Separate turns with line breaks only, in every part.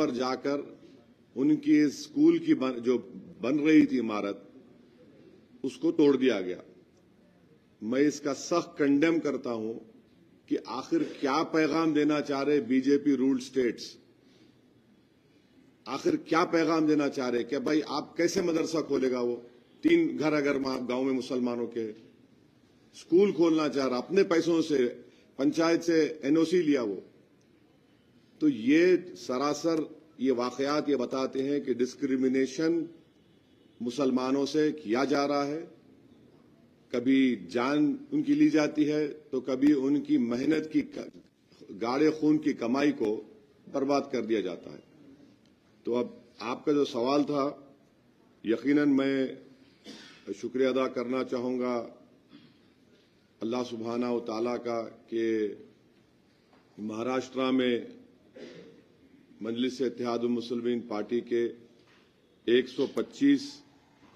पर जाकर उनकी स्कूल की जो बन रही थी इमारत, उसको तोड़ दिया गया। मैं इसका सख्त कंडेम करता हूं कि आखिर क्या पैगाम देना चाह रहे बीजेपी रूल्ड स्टेट्स। आखिर क्या पैगाम देना चाह रहे कि भाई आप कैसे मदरसा खोलेगा? वो 3 घर अगर गांव में मुसलमानों के, स्कूल खोलना चाह रहा, अपने पैसों से पंचायत से एनओसी लिया वो। तो ये सरासर ये वाकयात ये बताते हैं कि डिस्क्रिमिनेशन मुसलमानों से किया जा रहा है। कभी जान उनकी ली जाती है तो कभी उनकी मेहनत की गाढ़े खून की कमाई को बर्बाद कर दिया जाता है। तो अब आपका जो सवाल था, यकीनन मैं शुक्रिया अदा करना चाहूंगा अल्लाह सुब्हाना व तआला का कि महाराष्ट्र में मजलिस-ए-इत्तेहादुल मुस्लिमीन पार्टी के 125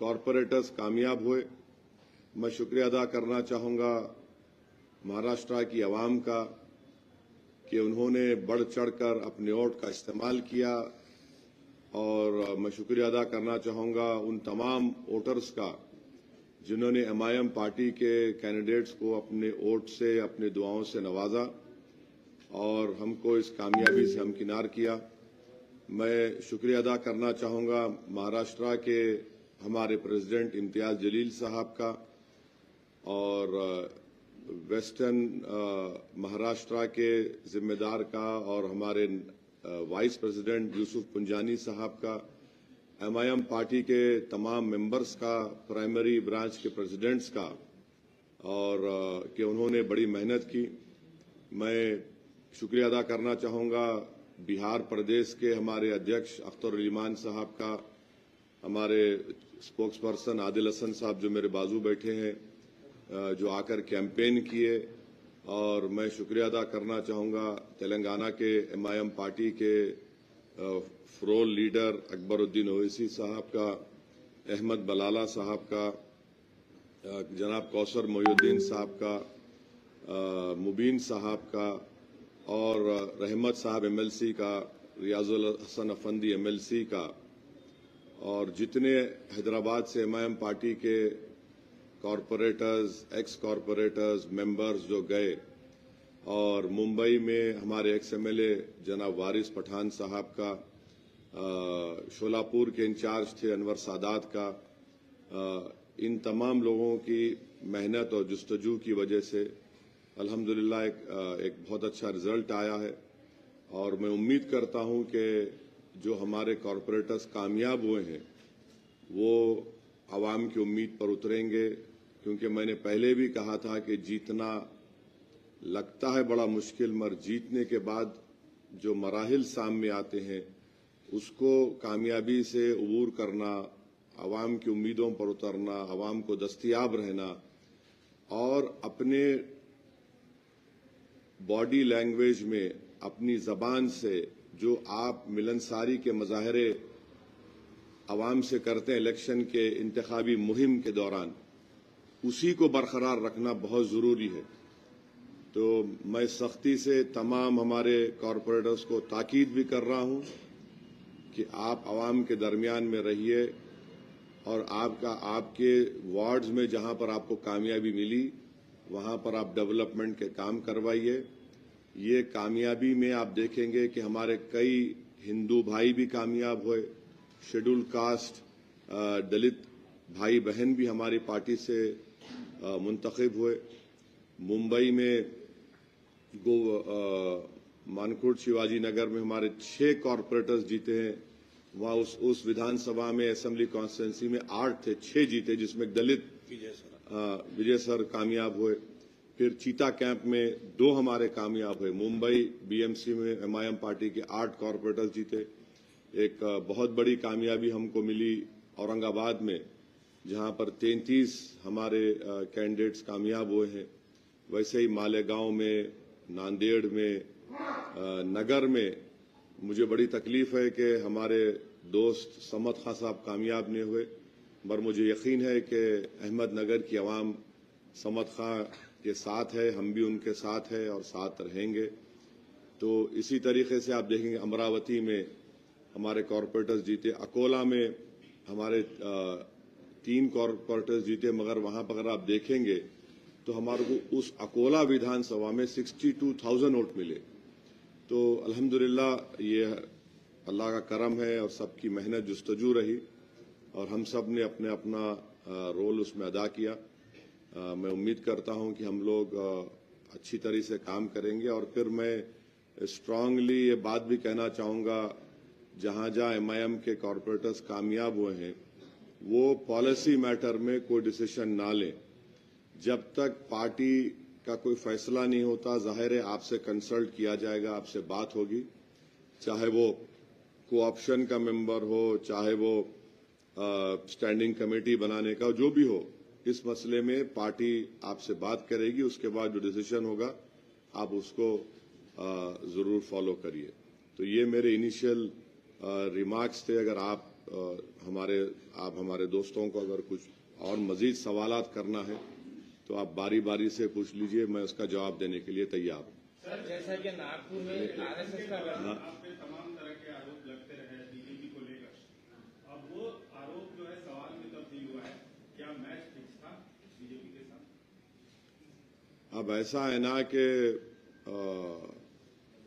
कॉरपोरेटर्स कामयाब हुए। मैं शुक्रिया अदा करना चाहूंगा महाराष्ट्र की आवाम का कि उन्होंने बढ़ चढ़कर अपने वोट का इस्तेमाल किया, और मैं शुक्रिया अदा करना चाहूंगा उन तमाम वोटर्स का जिन्होंने एमआईएम पार्टी के कैंडिडेट्स को अपने वोट से, अपने दुआओं से नवाजा और हमको इस कामयाबी से हमकिनार किया। मैं शुक्रिया अदा करना चाहूंगा महाराष्ट्र के हमारे प्रेसिडेंट इम्तियाज जलील साहब का और वेस्टर्न महाराष्ट्र के जिम्मेदार का और हमारे वाइस प्रेसिडेंट यूसुफ पुंजानी साहब का, एमआईएम पार्टी के तमाम मेंबर्स का, प्राइमरी ब्रांच के प्रेसिडेंट्स का, और कि उन्होंने बड़ी मेहनत की। मैं शुक्रिया अदा करना चाहूंगा बिहार प्रदेश के हमारे अध्यक्ष अख्तर उल ईमान साहब का, हमारे स्पोक्स पर्सन आदिल हसन साहब जो मेरे बाजू बैठे हैं, जो आकर कैंपेन किए। और मैं शुक्रिया अदा करना चाहूंगा तेलंगाना के एमआईएम पार्टी के फ्लोर लीडर अकबरुद्दीन ओवैसी साहब का, अहमद बलाला साहब का, जनाब कौसर मोयुद्दीन साहब का, मुबीन साहब का, और रहमत साहब एमएलसी का, रियाजुल हसन अफंदी एमएलसी का, और जितने हैदराबाद से एमआईएम पार्टी के कॉरपोरेटर्स, एक्स कॉरपोरेटर्स, मेंबर्स जो गए, और मुंबई में हमारे एक्स एमएलए जनाब वारिस पठान साहब का, शोलापुर के इंचार्ज थे अनवर सादात का, इन तमाम लोगों की मेहनत और जुस्तजू की वजह से अल्हम्दुलिल्लाह एक बहुत अच्छा रिजल्ट आया है। और मैं उम्मीद करता हूं कि जो हमारे कॉरपोरेटर्स कामयाब हुए हैं वो आवाम की उम्मीद पर उतरेंगे, क्योंकि मैंने पहले भी कहा था कि जीतना लगता है बड़ा मुश्किल, मगर जीतने के बाद जो मराहिल सामने आते हैं उसको कामयाबी से अबूर करना, आवाम की उम्मीदों पर उतरना, आवाम को दस्तयाब रहना, और अपने बॉडी लैंग्वेज में, अपनी जबान से जो आप मिलनसारी के मजाहरे आवाम से करते हैं इलेक्शन के इंतखाबी मुहिम के दौरान, उसी को बरकरार रखना बहुत जरूरी है। तो मैं सख्ती से तमाम हमारे कॉरपोरेटर्स को ताकीद भी कर रहा हूं कि आप आवाम के दरमियान में रहिए, और आपके वार्ड्स में जहां पर आपको कामयाबी मिली वहां पर आप डेवलपमेंट के काम करवाइए। ये कामयाबी में आप देखेंगे कि हमारे कई हिंदू भाई भी कामयाब हुए, शेड्यूल कास्ट दलित भाई बहन भी हमारी पार्टी से मुंतखब हुए। मुंबई में मानकोट शिवाजी नगर में हमारे 6 कॉरपोरेटर्स जीते हैं। वहां उस विधानसभा में असेंबली कॉन्स्टिट्यूंसी में 8 थे, 6 जीते, जिसमें दलित विजय सर कामयाब हुए। फिर चीता कैंप में 2 हमारे कामयाब हुए। मुंबई बीएमसी में एमआईएम पार्टी के 8 कॉरपोरेटर्स जीते। एक बहुत बड़ी कामयाबी हमको मिली औरंगाबाद में, जहां पर 33 हमारे कैंडिडेट्स कामयाब हुए हैं। वैसे ही मालेगांव में, नांदेड़ में, नगर में मुझे बड़ी तकलीफ है कि हमारे दोस्त समद खां साहब कामयाब नहीं हुए, मगर मुझे यकीन है कि अहमदनगर की आवाम समद खां के साथ है, हम भी उनके साथ हैं और साथ रहेंगे। तो इसी तरीके से आप देखेंगे अमरावती में हमारे कॉरपोरेटर्स जीते। अकोला में हमारे 3 कॉरपोरेटर्स जीते, मगर वहां पर अगर आप देखेंगे तो हमारे को उस अकोला विधानसभा में 62,000 वोट मिले। तो अल्हम्दुलिल्लाह ये अल्लाह का करम है और सबकी मेहनत जुस्तजू रही और हम सब ने अपने अपना रोल उसमें अदा किया। मैं उम्मीद करता हूं कि हम लोग अच्छी तरह से काम करेंगे। और फिर मैं स्ट्रांगली ये बात भी कहना चाहूंगा, जहां जहां एमआईएम के कॉरपोरेटर्स कामयाब हुए हैं वो पॉलिसी मैटर में कोई डिसीजन ना लें जब तक पार्टी का कोई फैसला नहीं होता। जाहिर है आपसे कंसल्ट किया जाएगा, आपसे बात होगी, चाहे वो कोऑप्शन का मेंबर हो, चाहे वो स्टैंडिंग कमेटी बनाने का जो भी हो। इस मसले में पार्टी आपसे बात करेगी, उसके बाद जो डिसीजन होगा आप उसको जरूर फॉलो करिए। तो ये मेरे इनिशियल रिमार्क्स थे। अगर आप हमारे दोस्तों को अगर कुछ और मजीद सवालात करना है तो आप बारी बारी से पूछ लीजिए, मैं उसका जवाब देने के लिए तैयार हूं।
सर, जैसा कि नागपुर में आरएसएस का
आप पे तमाम तरह के आरोप लगते रहे बीजेपी को लेकर, अब वो आरोप जो है सवाल में तब्दील हुआ है, क्या मैच फिक्स था बीजेपी के साथ?
अब ऐसा है ना कि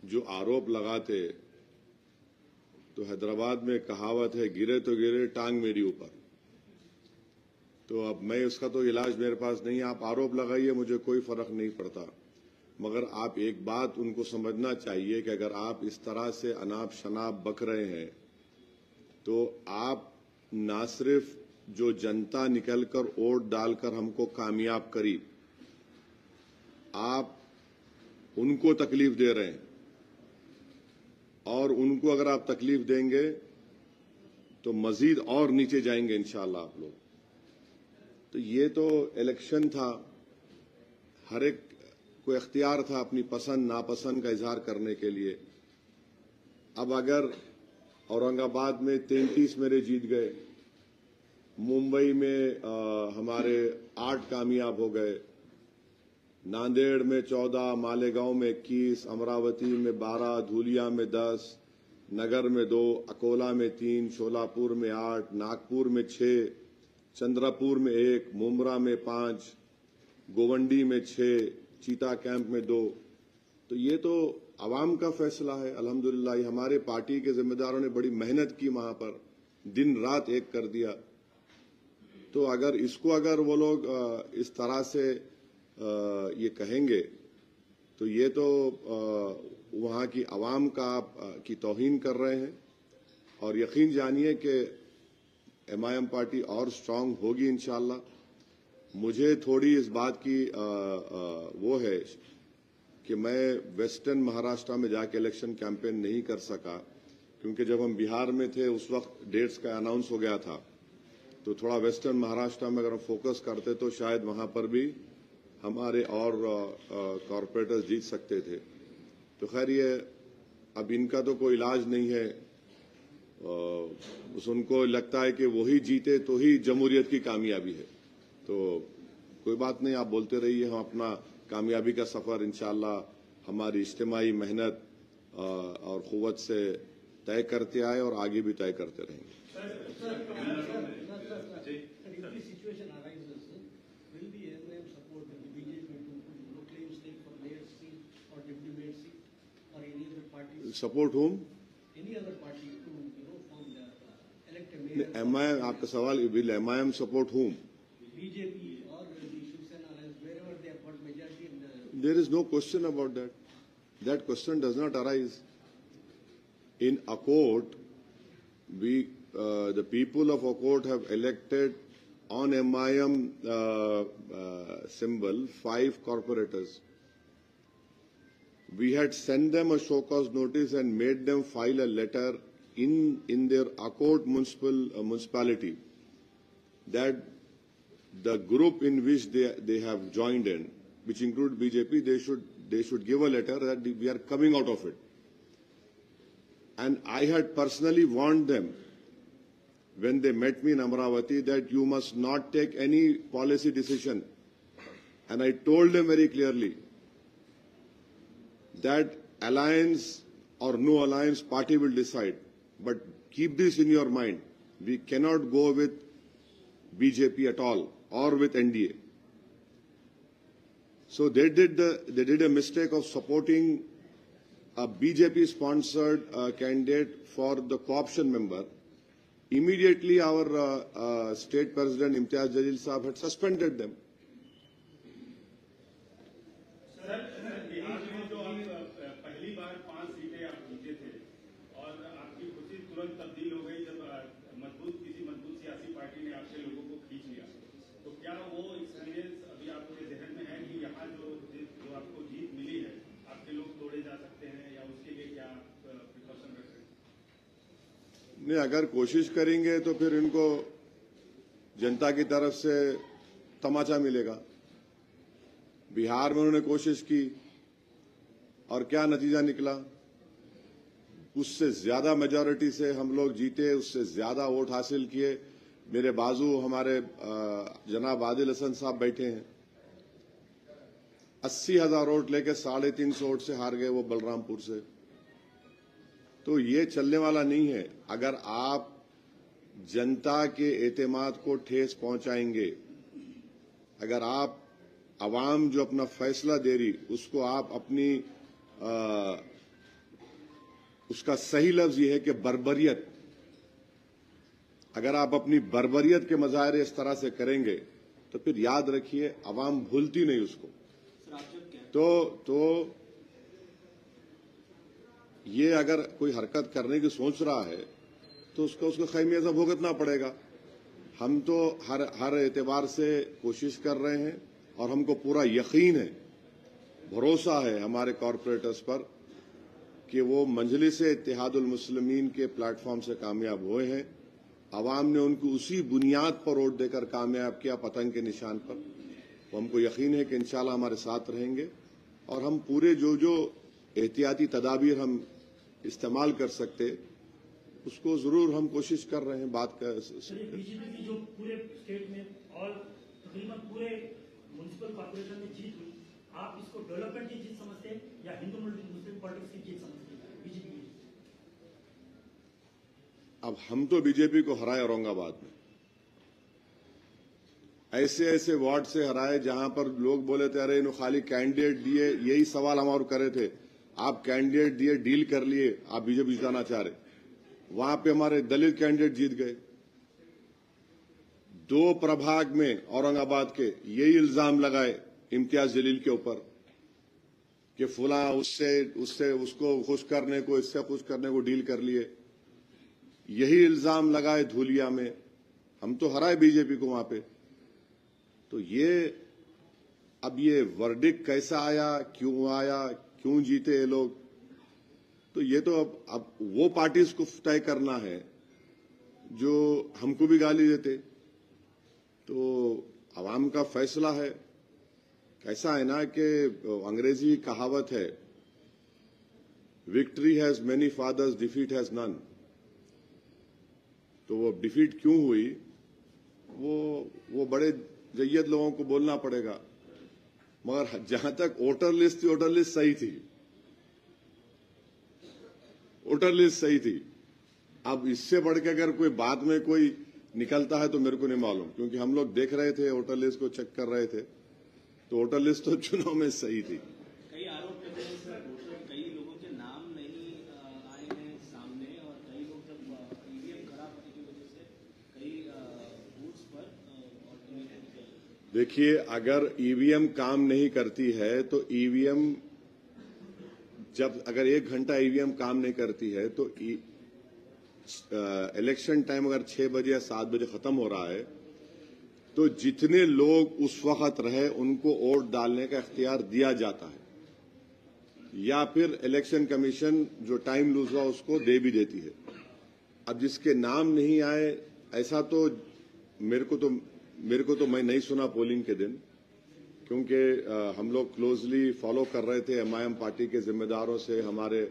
जो आरोप लगाते, तो हैदराबाद में कहावत है, गिरे तो गिरे टांग मेरी ऊपर। तो अब मैं उसका तो इलाज मेरे पास नहीं है। आप आरोप लगाइए, मुझे कोई फर्क नहीं पड़ता, मगर आप एक बात उनको समझना चाहिए कि अगर आप इस तरह से अनाप शनाप बक रहे हैं तो आप ना सिर्फ जो जनता निकलकर वोट डालकर हमको कामयाब करी, आप उनको तकलीफ दे रहे हैं। और उनको अगर आप तकलीफ देंगे तो मजीद और नीचे जाएंगे इंशाअल्लाह आप लोग। तो ये तो इलेक्शन था, हर एक को इख्तियार था अपनी पसंद नापसंद का इजहार करने के लिए। अब अगर औरंगाबाद में 33 मेरे जीत गए, मुंबई में हमारे 8 कामयाब हो गए, नांदेड़ में 14, मालेगांव में 21, अमरावती में 12, धुलिया में 10, नगर में 2, अकोला में 3, शोलापुर में 8, नागपुर में 6, चंद्रपुर में 1, मुमरा में 5, गोवंडी में 6, चीता कैंप में 2। तो ये तो आवाम का फैसला है। अल्हम्दुलिल्लाह हमारे पार्टी के जिम्मेदारों ने बड़ी मेहनत की, वहां पर दिन रात एक कर दिया। तो अगर वो लोग इस तरह से ये कहेंगे तो ये तो वहां की आवाम की तौहीन कर रहे हैं। और यकीन जानिए कि एमआईएम पार्टी और स्ट्रांग होगी इंशाअल्लाह। मुझे थोड़ी इस बात की वो है कि मैं वेस्टर्न महाराष्ट्र में जाके इलेक्शन कैंपेन नहीं कर सका, क्योंकि जब हम बिहार में थे उस वक्त डेट्स का अनाउंस हो गया था। तो थोड़ा वेस्टर्न महाराष्ट्र में अगर हम फोकस करते तो शायद वहां पर भी हमारे और कॉरपोरेटर्स जीत सकते थे। तो खैर ये अब इनका तो कोई इलाज नहीं है। बस उनको लगता है कि वही जीते तो ही जमहूरियत की कामयाबी है। तो कोई बात नहीं, आप बोलते रहिए, हम अपना कामयाबी का सफर इंशाअल्लाह हमारी इज्तिमाई मेहनत और कुव्वत से तय करते आए और आगे भी तय करते रहेंगे। सपोर्ट होम एमआईएम, आपका सवाल will MIM support home?
BJP और Shiv Sena alliance, wherever they have got majority in the...
There is no question about that. That question does not arise. In Akot, the people of Akot have elected on MIM symbol 5 corporators. We had sent them a show cause notice and made them file a letter in their Akot municipality that the group in which they have joined in, which include BJP, they should give a letter that we are coming out of it. And I had personally warned them when they met me in Amravati that you must not take any policy decision. And I told them very clearly that alliance or no alliance, party will decide. but keep this in your mind. We cannot go with BJP at all or with NDA. So they did a mistake of supporting a BJP-sponsored candidate for the co-option member. Immediately, our state president Imtiaz Jalil Saab had suspended them.
Sir Bihar में जो आप पहली बार 5 सीटें आप जीते थे और आपकी खुशी तुरंत तब्दील हो गई जब किसी मजबूत सियासी पार्टी ने आपके लोगों को खींच लिया, तो क्या वो एक्सपीरियंस अभी आपके जहन में है कि यहाँ जो आपको जीत मिली है आपके लोग तोड़े जा सकते हैं, या उसके लिए क्या प्रिकॉशन रख रहे हैं?
नहीं, अगर कोशिश करेंगे तो फिर इनको जनता की तरफ से तमाचा मिलेगा। बिहार में उन्होंने कोशिश की और क्या नतीजा निकला? उससे ज्यादा मेजॉरिटी से हम लोग जीते, उससे ज्यादा वोट हासिल किए। मेरे बाजू हमारे जनाब आदिल हसन साहब बैठे हैं, 80,000 वोट लेके 350 वोट से हार गए वो बलरामपुर से। तो ये चलने वाला नहीं है। अगर आप जनता के एतमाद को ठेस पहुंचाएंगे, अगर आप आवाम जो अपना फैसला दे रही उसको आप अपनी उसका सही लफ्ज ये है कि बर्बरियत, अगर आप अपनी बर्बरियत के मजाहरे इस तरह से करेंगे तो फिर याद रखिए आवाम भूलती नहीं उसको। तो ये अगर कोई हरकत करने की सोच रहा है तो उसको खैमियाजा भुगतना पड़ेगा। हम तो हर एतबार से कोशिश कर रहे हैं और हमको पूरा यकीन है, भरोसा है हमारे कॉरपोरेटर्स पर कि वो मजलिस इत्तेहादुल मुस्लिमीन के प्लेटफॉर्म से कामयाब हुए हैं। आवाम ने उनको उसी बुनियाद पर वोट देकर कामयाब किया, पतंग के निशान पर। तो हमको यकीन है कि इंशाल्लाह हमारे साथ रहेंगे और हम पूरे जो एहतियाती तदाबीर हम इस्तेमाल कर सकते उसको जरूर हम कोशिश कर रहे हैं। बात कर
बीजेपी की जो पूरे स्टेट में और तकरीबन पूरे म्युनिसिपल कॉर्पोरेशन में जीत हुई, आप इसको डेवलपमेंट की जीत समझते हैं या हिंदू मुस्लिम पॉलिटिक्स की जीत समझते हैं बीजेपी की?
अब हम तो बीजेपी को हराए औरंगाबाद में, ऐसे वार्ड से हराए जहां पर लोग बोले थे अरे इन्होंने खाली कैंडिडेट दिए। यही सवाल हम और करे थे, आप कैंडिडेट दिए, डील कर लिए, आप बीजेपी जिताना चाह रहे। वहां पे हमारे दलित कैंडिडेट जीत गए। 2 प्रभाग में औरंगाबाद के यही इल्जाम लगाए इम्तियाज जलील के ऊपर कि फुला उससे उसको खुश करने को, इससे खुश करने को डील कर लिए। यही इल्जाम लगाए धूलिया में, हम तो हराए बीजेपी को वहां पे। तो अब ये वर्डिक्ट कैसा आया, क्यों जीते ये लोग, तो ये तो अब वो पार्टीज को तय करना है जो हमको भी गाली देते। तो आवाम का फैसला है। कैसा है ना कि अंग्रेजी कहावत है, victory has many fathers, defeat has none. तो वो डिफीट क्यों हुई, वो बड़े जय्यद लोगों को बोलना पड़ेगा। मगर जहां तक वोटर लिस्ट थी, वोटर लिस्ट सही थी, वोटर लिस्ट सही थी। अब इससे बढ़ के अगर कोई बाद में कोई निकलता है तो मेरे को नहीं मालूम, क्योंकि हम लोग देख रहे थे, वोटर लिस्ट को चेक कर रहे थे, तो वोटर लिस्ट तो चुनाव में सही थी।
कई आरोप करते हैं सर, कई लोगों के नाम नहीं आए हैं सामने, और कई लोग जब ईवीएम खराब होने की वजह से कई बूथ्स पर
देखिए, अगर ईवीएम काम नहीं करती है तो ईवीएम अगर 1 घंटा ईवीएम काम नहीं करती है तो इलेक्शन टाइम अगर 6 बजे या 7 बजे खत्म हो रहा है तो जितने लोग उस वक्त रहे उनको वोट डालने का इख्तियार दिया जाता है, या फिर इलेक्शन कमीशन जो टाइम लूज हुआ उसको दे भी देती है। अब जिसके नाम नहीं आए, ऐसा तो मेरे को तो मैं नहीं सुना पोलिंग के दिन, क्योंकि हम लोग क्लोजली फॉलो कर रहे थे एमआईएम पार्टी के जिम्मेदारों से, हमारे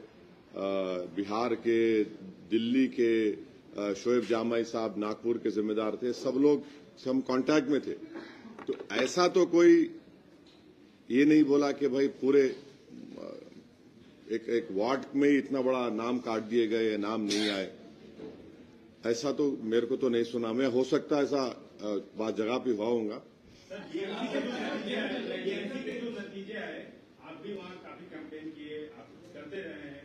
बिहार के, दिल्ली के शोएब जामाई साहब नागपुर के जिम्मेदार थे, सब लोग से हम कांटेक्ट में थे। तो ऐसा तो कोई ये नहीं बोला कि भाई पूरे एक वार्ड में ही इतना बड़ा नाम काट दिए गए, नाम नहीं आए। ऐसा तो मेरे को तो नहीं सुना मैं, हो सकता है ऐसा बात जगह पे हुआ होगा।
सर जीएमसी के जो नतीजे आए, आप भी वहाँ काफी कैंपेन किए, आप करते रहे हैं।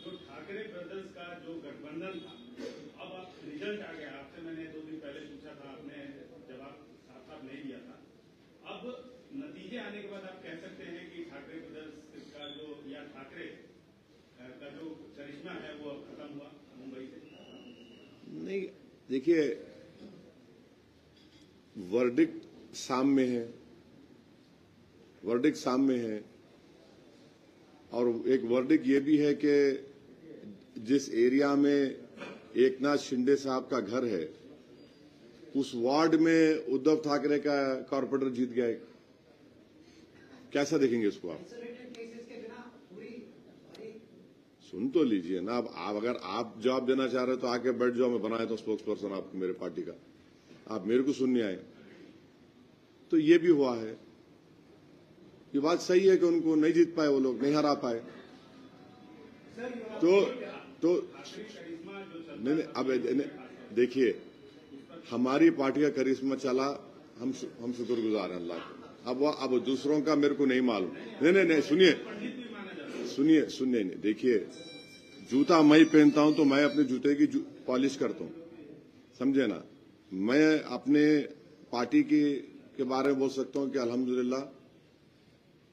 जो ठाकरे ब्रदर्स का जो गठबंधन था, अब आप रिजल्ट आ गया। आपसे मैंने 2 दिन पहले पूछा था, आपने जवाब साफ नहीं दिया था। अब नतीजे आने के बाद आप कह सकते हैं कि ठाकरे ब्रदर्स का जो या ठाकरे का जो करिश्मा है वो अब खत्म हुआ मुंबई से?
नहीं, देखिए वर्डिक्ट सामने है, वर्डिक्ट सामने है, और एक वर्डिक्ट ये भी है कि जिस एरिया में एकनाथ शिंदे साहब का घर है उस वार्ड में उद्धव ठाकरे का कॉर्पोरेटर जीत गया है। कैसा देखेंगे उसको आप? सुन तो लीजिए ना। अब आप अगर आप जवाब देना चाह रहे हो तो आके बैठ जाओ, मैं बनाया तो स्पोक्स पर्सन आपको मेरे पार्टी का, आप मेरे को सुनने आए। तो ये भी हुआ है, ये बात सही है कि उनको नहीं जीत पाए, वो लोग नहीं हरा पाए। तो नहीं, अब देखिए हमारी पार्टी का करिश्मा चला, हम शुक्रगुजार हैं अल्लाह का। अब दूसरों का मेरे को नहीं मालूम। नहीं, सुनिए, नहीं, देखिए जूता मैं ही पहनता हूं तो मैं अपने जूते की पॉलिश करता हूं, समझे ना। मैं अपने पार्टी के बारे में बोल सकता हूं कि अल्हम्दुलिल्लाह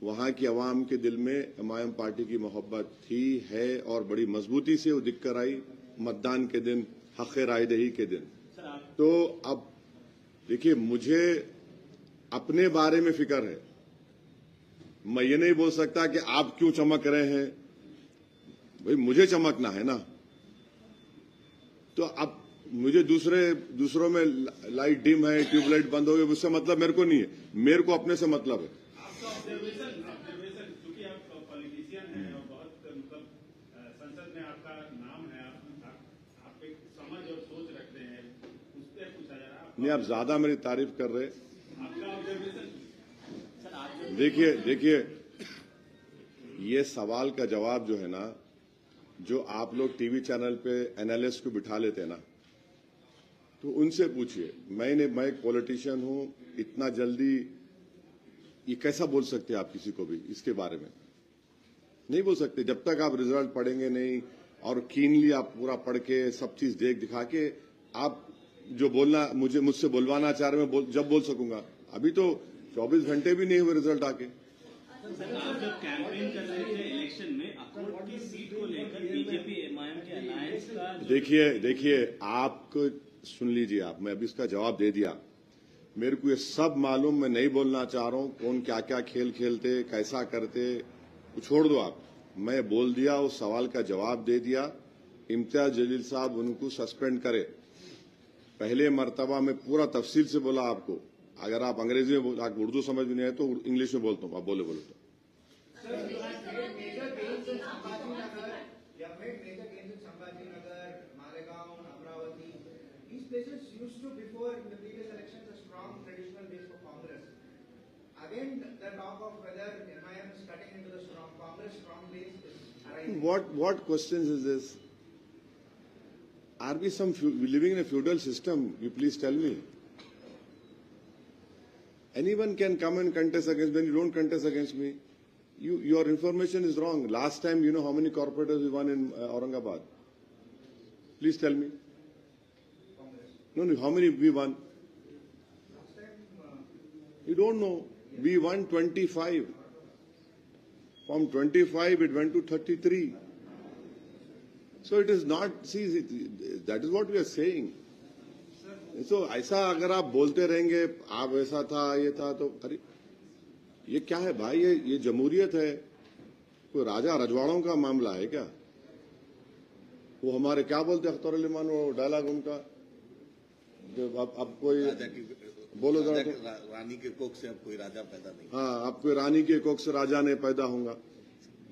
वहां की आवाम के दिल में एमआईएम पार्टी की मोहब्बत थी, है और बड़ी मजबूती से वो दिख कर आई मतदान के दिन, हक़ रायदही के दिन। तो अब देखिए मुझे अपने बारे में फिक्र है, मैं ये नहीं बोल सकता कि आप क्यों चमक रहे हैं, भाई मुझे चमकना है ना। तो अब मुझे दूसरों में लाइट डिम है, ट्यूबलाइट बंद हो गई, उससे मतलब मेरे को नहीं है, मेरे को अपने से मतलब है।
आपका ऑब्जर्वेशन क्योंकि आप पॉलिटिशियन हैं और बहुत मतलब संसद में आपका नाम है, आप एक समझ और सोच रखते हैं, उस पर पूछा जा रहा है।
नहीं, आप ज्यादा मेरी तारीफ कर रहे।
आपका ऑब्जर्वेशन
देखिए ये सवाल का जवाब जो है ना, जो आप लोग टीवी चैनल पे एनालिस्ट को बिठा लेते हैं ना, तो उनसे पूछिए। मैं एक पॉलिटिशियन हूं, इतना जल्दी ये कैसा बोल सकते हैं आप किसी को भी इसके बारे में? नहीं बोल सकते जब तक आप रिजल्ट पढ़ेंगे नहीं और कीनली आप पूरा पढ़ के सब चीज दिखा के आप जो बोलना मुझसे बोलवाना चाह रहे हैं जब बोल सकूंगा। अभी तो 24 घंटे भी नहीं हुए रिजल्ट आके।
सर आप जब कैंपेन कर रहे थे इलेक्शन में अकोट की सीट को लेकर बीजेपी एमआईएम के अलायंस का
देखिए आपको सुन लीजिए आप, मैं अभी इसका जवाब दे दिया। मेरे को ये सब मालूम, मैं नहीं बोलना चाह रहा हूं कौन क्या क्या खेल खेलते, कैसा करते, छोड़ दो आप। मैं बोल दिया, उस सवाल का जवाब दे दिया। इम्तियाज जलील साहब उनको सस्पेंड करे। पहले मर्तबा में पूरा तफसील से बोला आपको। अगर आप अंग्रेजी में आप उर्दू समझ में नहीं आए तो इंग्लिश में बोलता हूँ, आप बोलो तो। What questions is this? Are we living in a feudal system? You please tell me. Anyone can come and contest against when you don't contest against me. Your information is wrong. Last time, you know how many corporators we won in Aurangabad? Please tell me. No, how many we won? You don't know. We won 25. From 25, it went to 33. So it is not, see, that is what we are saying. So ऐसा अगर आप बोलते रहेंगे, आप ऐसा था, ये था, तो अरे ये क्या है भाई? ये जमहूरियत है, कोई राजा रजवाड़ों का मामला है क्या? वो हमारे क्या बोलते हैं अख्तर अली मान, वो डायलॉग उनका, अब कोई बोलो जरा,
रानी के कोख से अब कोई राजा पैदा नहीं।
हाँ, अब कोई रानी के कोख से राजा नहीं पैदा होगा।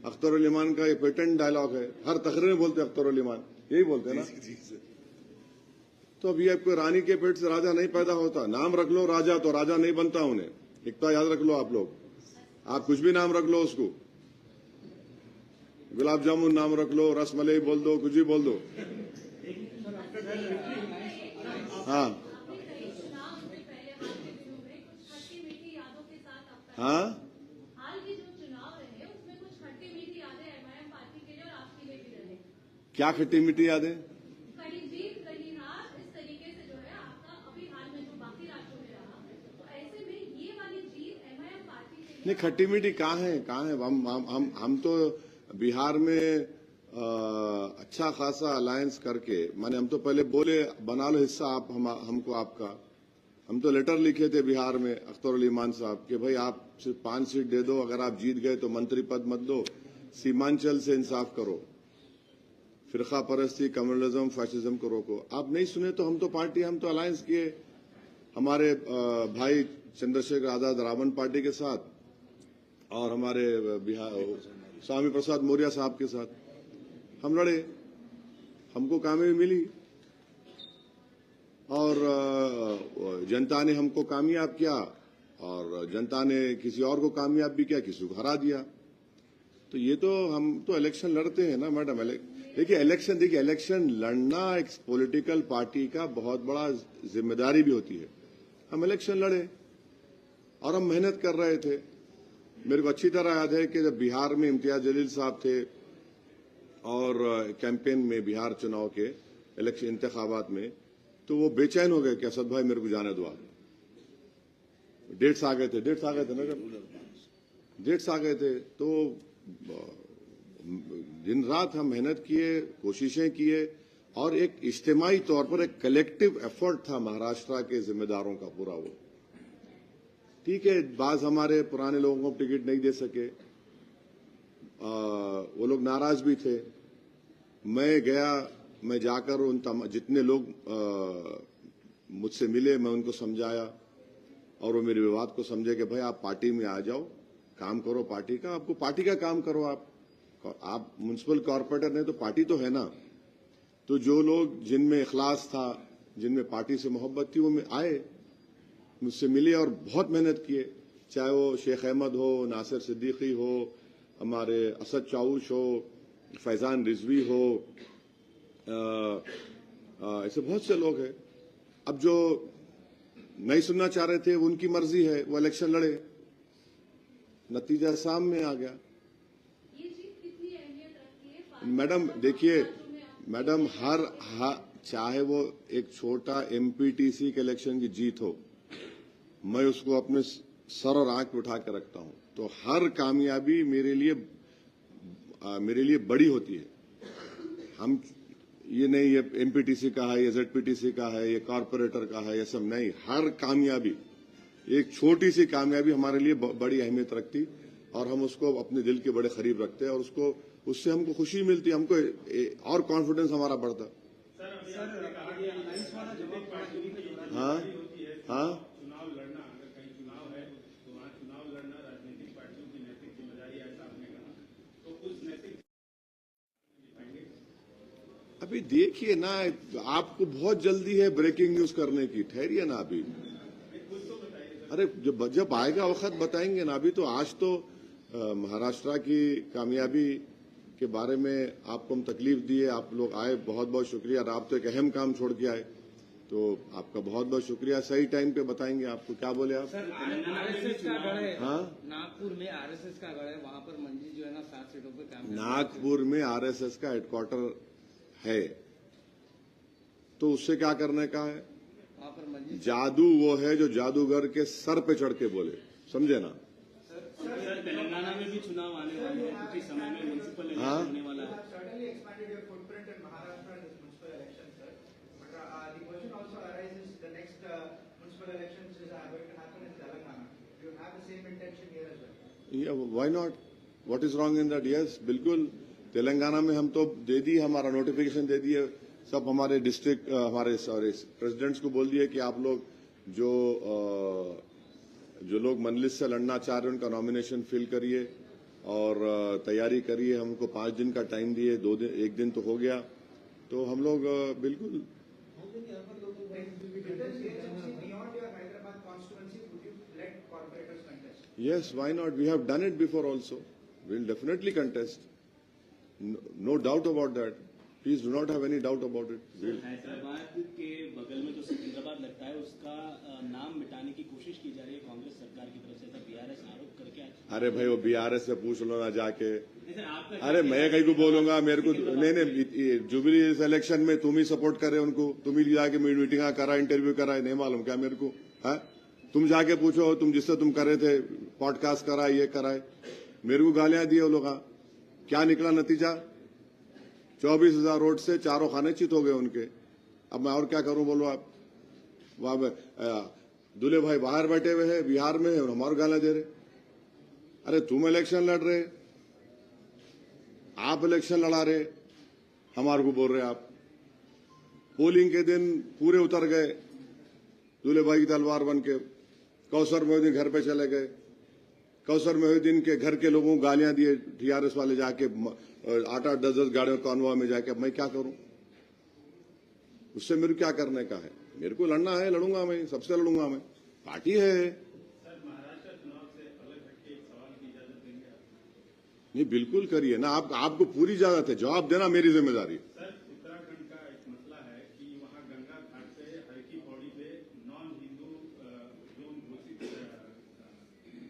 अख्तर अली मान का ये पेटेंट डायलॉग है, हर तकरीर में बोलते अख्तर अली मान, यही बोलते हैं ना। तो अब ये कोई रानी के पेट से राजा नहीं पैदा होता। नाम रख लो राजा, तो राजा नहीं बनता उन्हें। इतना याद रख लो आप लोग। आप कुछ भी नाम रख लो उसको, गुलाब जामुन नाम रख लो, रसमलाई बोल दो, कुछ भी बोल दो। हाँ
आपने कई चुनाव से पहले हाल के दिनों में कुछ खट्टी मीठी यादों के साथ आपका
हाँ
हाल के जो चुनाव रहे उसमें कुछ खट्टी मीठी यादें एमआईएम पार्टी के लिए और आपके लिए भी रहे।
क्या खट्टी मीठी यादें?
कहीं जीत कहीं हार इस तरीके से जो है आपका अभी हाल में जो बाकी राज्यों में रहा, तो ऐसे में ये वाली जीत एमआईएम पार्टी के लिए
नहीं, खट्टी मीठी कहाँ है? हम तो बिहार में अच्छा खासा अलायंस करके, माने हम तो पहले बोले बना लो हिस्सा आप हमको आपका। हम तो लेटर लिखे थे बिहार में अख्तर अली मान साहब के भाई आप सिर्फ 5 सीट दे दो, अगर आप जीत गए तो मंत्री पद मत दो, सीमांचल से इंसाफ करो, फिरका परस्ती, कम्युनलिज्म, फैसिज्म को रोको। आप नहीं सुने तो हम तो अलायंस किए हमारे भाई चंद्रशेखर आजाद रावण पार्टी के साथ और हमारे बिहार स्वामी प्रसाद मौर्य साहब के साथ हम लड़े, हमको कामयाबी मिली और जनता ने हमको कामयाब किया और जनता ने किसी और को कामयाब भी किया, किसी को हरा दिया। तो ये तो हम तो इलेक्शन लड़ते हैं ना मैडम। देखिए इलेक्शन लड़ना एक पॉलिटिकल पार्टी का बहुत बड़ा जिम्मेदारी भी होती है। हम इलेक्शन लड़े और हम मेहनत कर रहे थे। मेरे को अच्छी तरह याद है कि जब बिहार में इम्तियाज जलील साहब थे और कैंपेन में बिहार चुनाव के इलेक्शन इंतखाबात में, तो वो बेचैन हो गए कि असद भाई मेरे को जाने दो। डेट्स आ गए थे ना, जब डेट्स आ गए थे तो दिन रात हम मेहनत किए, कोशिशें किए और एक इज्तिमाई तौर पर एक कलेक्टिव एफर्ट था महाराष्ट्र के जिम्मेदारों का पूरा। वो ठीक है, बाज हमारे पुराने लोगों को टिकट नहीं दे सके, वो लोग नाराज भी थे। मैं जाकर उन जितने लोग मुझसे मिले मैं उनको समझाया और वो मेरे विवाद को समझे कि भाई आप पार्टी में आ जाओ, काम करो पार्टी का, आपको पार्टी का काम करो। आप म्युनिसिपल कॉर्पोरेटर ने तो पार्टी तो है ना। तो जो लोग जिनमें इखलास था, जिनमें पार्टी से मोहब्बत थी, वो आए, मुझसे मिले और बहुत मेहनत किए, चाहे वो शेख अहमद हो, नासिर सिद्दीकी हो, हमारे असद चाउश हो, फैजान रिजवी हो, ऐसे बहुत से लोग हैं। अब जो नहीं सुनना चाह रहे थे उनकी मर्जी है, वो इलेक्शन लड़े, नतीजा सामने आ गया।
ये जीत कितनी अहमियत रखती है?
मैडम देखिए, मैडम हर चाहे वो एक छोटा एमपीटीसी के इलेक्शन की जीत हो, मैं उसको अपने सर और आंख पे उठा के रखता हूं। तो हर कामयाबी मेरे लिए बड़ी होती है। हम ये नहीं ये एमपीटीसी का है, ये जेडपीटीसी का है, ये कॉर्पोरेटर का है, ये सब नहीं। हर कामयाबी, एक छोटी सी कामयाबी हमारे लिए बड़ी अहमियत रखती और हम उसको अपने दिल के बड़े करीब रखते हैं और उससे हमको खुशी मिलती, हमको और कॉन्फिडेंस हमारा बढ़ता। हाँ हाँ,
चुनाव लड़ना, अगर कहीं चुनाव है तो वहाँ चुनाव लड़ना राजनीतिक पार्टियों की नैतिक जिम्मेदारी, ऐसा आपने कहा, तो उस नैतिक
अभी देखिए ना, आपको बहुत जल्दी है ब्रेकिंग न्यूज करने की, ठहरिए ना अभी। अरे जब आएगा वक्त बताएंगे ना। अभी तो आज तो महाराष्ट्र की कामयाबी के बारे में आपको हम तकलीफ दिए, आप लोग आए, बहुत बहुत शुक्रिया। आप तो एक अहम काम छोड़ के आए, तो आपका बहुत बहुत शुक्रिया। सही टाइम पे बताएंगे आपको। क्या बोले आप?
सर आरएसएस का गढ़ है,
हाँ,
नागपुर में आरएसएस का गढ़ है, वहां पर मंजी जो है ना 7 सीटों पे काम।
नागपुर में आरएसएस का हेडक्वार्टर है, तो उससे क्या करने का है?
वहां पर मंजी
जादू वो है जो जादूगर के सर पे चढ़ के बोले, समझे ना?
सर तेलंगाना में भी चुनाव आने वाले हैं, कुछ ही समय में म्युनिसिपल इलेक्शन
हाँ?
होने वाला है।
Certainly expanded your footprint in Maharashtra in this municipal election, sir. But the question also arises: the next municipal elections is going to happen in Telangana. Do you have the same intention here as well?
Yeah, why not? What is wrong in that? Yes, बिल्कुल। तेलंगाना में हम तो दे दी, हमारा notification दे दिए, सब हमारे district हमारे presidents को बोल दिए कि आप लोग जो लोग मंडलिस से लड़ना चाह रहे हैं उनका नॉमिनेशन फिल करिए और तैयारी करिए। हमको 5 दिन का टाइम दिए, 2 दिन, 1 दिन तो हो गया, तो हम लोग बिल्कुल।
Beyond your Hyderabad constituency, would you let corporators contest?
Yes, why not? We have done it before also. We'll definitely contest. No doubt about that. Please do not have any doubt about it.
Hyderabad के बगल में जो सिकंदराबाद लगता है उसका नाम मिटाने की कोशिश की जा रही है कांग्रेस सरकार की तरफ से, ऐसा बीआरएस आरोप करके।
अरे भाई वो बीआरएस से पूछ लो ना जाके।
आपका
अरे मैं कहीं को बोलूंगा मेरे को नहीं जुबली इलेक्शन में तुम ही सपोर्ट करे उनको, तुम ही जाके मीटिंग करा, इंटरव्यू करा, नहीं मालूम क्या मेरे को है? तुम जाके पूछो, तुम जिससे तुम करे थे पॉडकास्ट कराए, ये कराए, मेरे को गालियां दिए वो लोग। क्या निकला नतीजा? 24,000 वोट से चारों खाने चित हो गए उनके। अब मैं और क्या करूं बोलो आप? वहां दूल्हे भाई बाहर बैठे हुए हैं, बिहार में है, और हमारे गालियां दे रहे। अरे तुम इलेक्शन लड़ रहे, आप इलेक्शन लड़ा रहे, हमारे को बोल रहे आप। पोलिंग के दिन पूरे उतर गए दूल्हे भाई की तलवार बन के, कौसर मोहिउद्दीन घर पे चले गए, कौसर मोहिउद्दीन के घर के लोगों को गालियां दिए टीआरएस वाले जाके 8-8, 10-10 गाड़ियों कॉन्वॉय में जाके। अब मैं क्या करूं? उससे मेरे क्या करने का है? मेरे को लड़ना है, लड़ूंगा मैं, सबसे लड़ूंगा मैं, पार्टी है।
सर महाराष्ट्र चुनाव से अलग हटके एक सवाल की इजाजत देंगे आप?
नहीं बिल्कुल करिए ना, आपको पूरी इजाजत है, जवाब देना मेरी जिम्मेदारी है।
सर उत्तराखंड का एक मसला है कि वहाँ गंगा घाट पे हर की पौड़ी पे नॉन हिंदू जोन घोषित हिंदू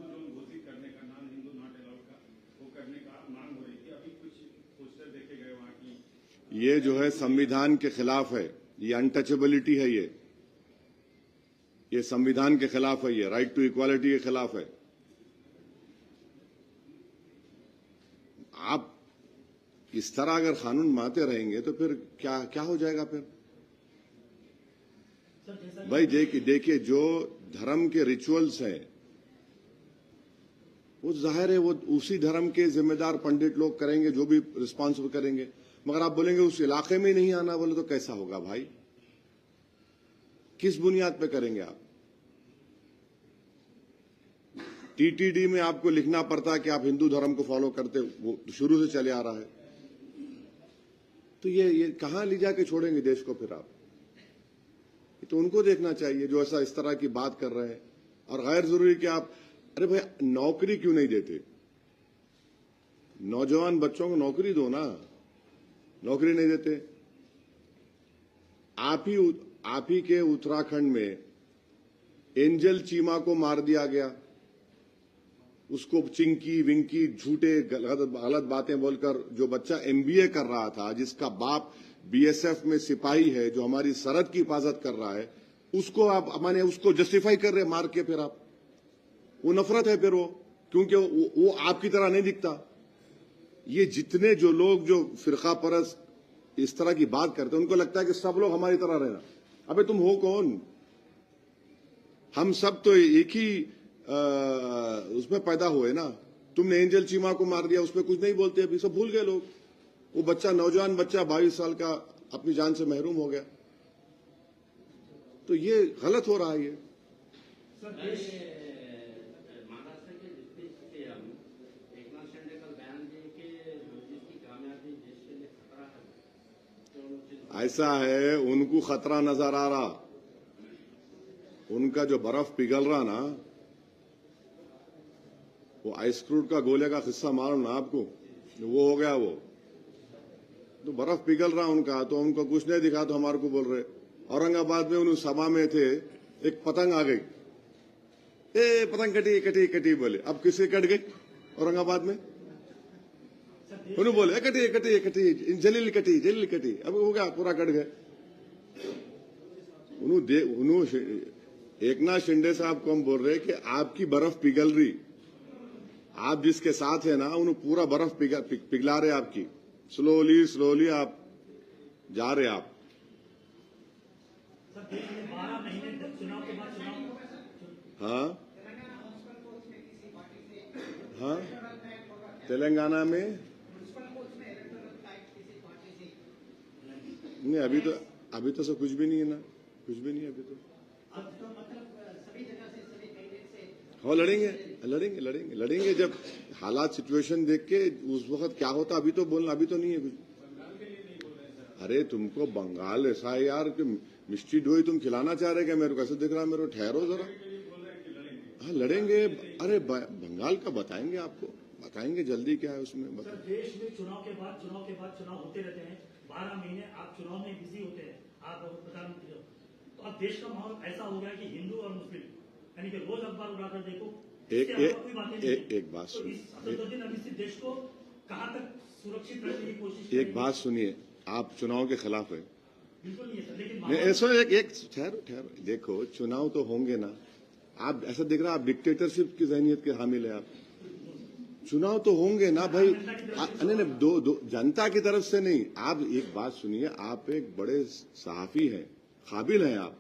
जोन घोषित करने का, नॉन हिंदू नॉट अलाउड का वो करने का मांग हो रही थी। अभी कुछ पोस्टर देखे गए वहाँ की।
ये जो है संविधान के खिलाफ है, ये अनटचेबिलिटी है, ये संविधान के खिलाफ है, ये राइट टू इक्वालिटी के खिलाफ है। आप इस तरह अगर कानून मानते रहेंगे तो फिर क्या क्या हो जाएगा फिर? भाई देखिए जो धर्म के रिचुअल्स हैं वो जाहिर है वो उसी धर्म के जिम्मेदार पंडित लोग करेंगे, जो भी रिस्पॉन्सिबल करेंगे। मगर आप बोलेंगे उस इलाके में नहीं आना बोले तो कैसा होगा भाई? किस बुनियाद पे करेंगे आप? टीटीडी में आपको लिखना पड़ता है कि आप हिंदू धर्म को फॉलो करते, वो शुरू से चले आ रहा है। तो ये कहां ले जाके छोड़ेंगे देश को फिर आप? ये तो उनको देखना चाहिए जो ऐसा इस तरह की बात कर रहे हैं। और गैर जरूरी कि आप, अरे भाई नौकरी क्यों नहीं देते? नौजवान बच्चों को नौकरी दो ना, नौकरी नहीं देते। आप ही के उत्तराखंड में एंजल चीमा को मार दिया गया, उसको चिंकी विंकी झूठे गलत बातें बोलकर, जो बच्चा एमबीए कर रहा था, जिसका बाप बीएसएफ में सिपाही है, जो हमारी सरहद की हिफाजत कर रहा है, उसको आप माने उसको जस्टिफाई कर रहे मार के। फिर आप, वो नफरत है फिर वो, क्योंकि वो आपकी तरह नहीं दिखता। ये जितने जो लोग जो फिरका परस्त इस तरह की बात करते हैं, उनको लगता है कि सब लोग हमारी तरह रहना। अबे तुम हो कौन? हम सब तो एक ही उसमें पैदा हुए ना। तुमने एंजल चीमा को मार दिया, उसमें कुछ नहीं बोलते, अभी सब भूल गए लोग। वो बच्चा, नौजवान बच्चा 22 साल का अपनी जान से महरूम हो गया। तो ये गलत हो रहा है। ये
महाराष्ट्र के डिप्टी सीएम एकनाथ शिंदे का बयान दिए कि जिसकी कामयाबी देश के लिए खतरा है।
ऐसा है, उनको खतरा नजर आ रहा, उनका जो बर्फ पिघल रहा ना, वो आइसक्रूट का गोले का किस्सा मालूम ना आपको? वो हो गया वो, तो बर्फ पिघल रहा उनका, तो उनको कुछ नहीं दिखा तो हमारे को बोल रहे। औरंगाबाद में उन सभा में थे, एक पतंग आ गई, पतंग कटी कटी कटी बोले। अब किससे कट गई औरंगाबाद में? उन्होंने बोले कटी कटी कटी, जलील कटी जलील कटी। अब हो गया, पूरा कट गए। उन्होंने एकनाथ शिंदे साहब को हम बोल रहे कि आपकी बर्फ पिघल रही, आप जिसके साथ है ना, उन्होंने पूरा बर्फ पिघला रहे आपकी। स्लोली स्लोली आप जा रहे आप।
सर देश में 12 महीने चुनाव के बाद चुनाव।
हाँ हाँ, तेलंगाना में नहीं, अभी तो सब कुछ भी नहीं है ना, कुछ भी नहीं है अभी तो। हाँ लड़ेंगे लड़ेंगे लड़ेंगे लड़ेंगे, जब हालात सिचुएशन देख के उस वक्त क्या होता, अभी तो बोलना, अभी तो नहीं है कुछ। अरे तुमको बंगाल ऐसा है यार कि मिष्टी डोई तुम खिलाना चाह रहे क्या मेरे को? कैसे दिख रहा है मेरे को? ठहरो जरा। हाँ लड़ेंगे, अरे बंगाल का बताएंगे आपको। बताएंगे जल्दी क्या है उसमें।
सर, देश में चुनाव के बाद चुनाव होते रहते हैं। 12 महीने आप चुनाव में बिजी होते हैं, आप प्रधानमंत्री हो, तो अब देश का माहौल ऐसा हो गया कि हिंदू और मुस्लिम यानी कि रोज अखबार उठाकर देखो,
एक बात
तो इस
सुनिए,
10 दिन अभी से देश को कहां तक सुरक्षित रखने की कोशिश
एक बात सुनिए, आप चुनाव के खिलाफ है?
बिल्कुल नहीं है सर, लेकिन
नहीं, ऐसा एक ठहरो, देखो चुनाव तो होंगे ना। आप ऐसा दिख रहा है आप डिक्टेटरशिप की जहनियत के हामिल है। आप चुनाव तो होंगे ना भाई। नहीं, दो जनता की तरफ से नहीं। आप एक बात सुनिए, आप एक बड़े सहाफी हैं, काबिल हैं आप,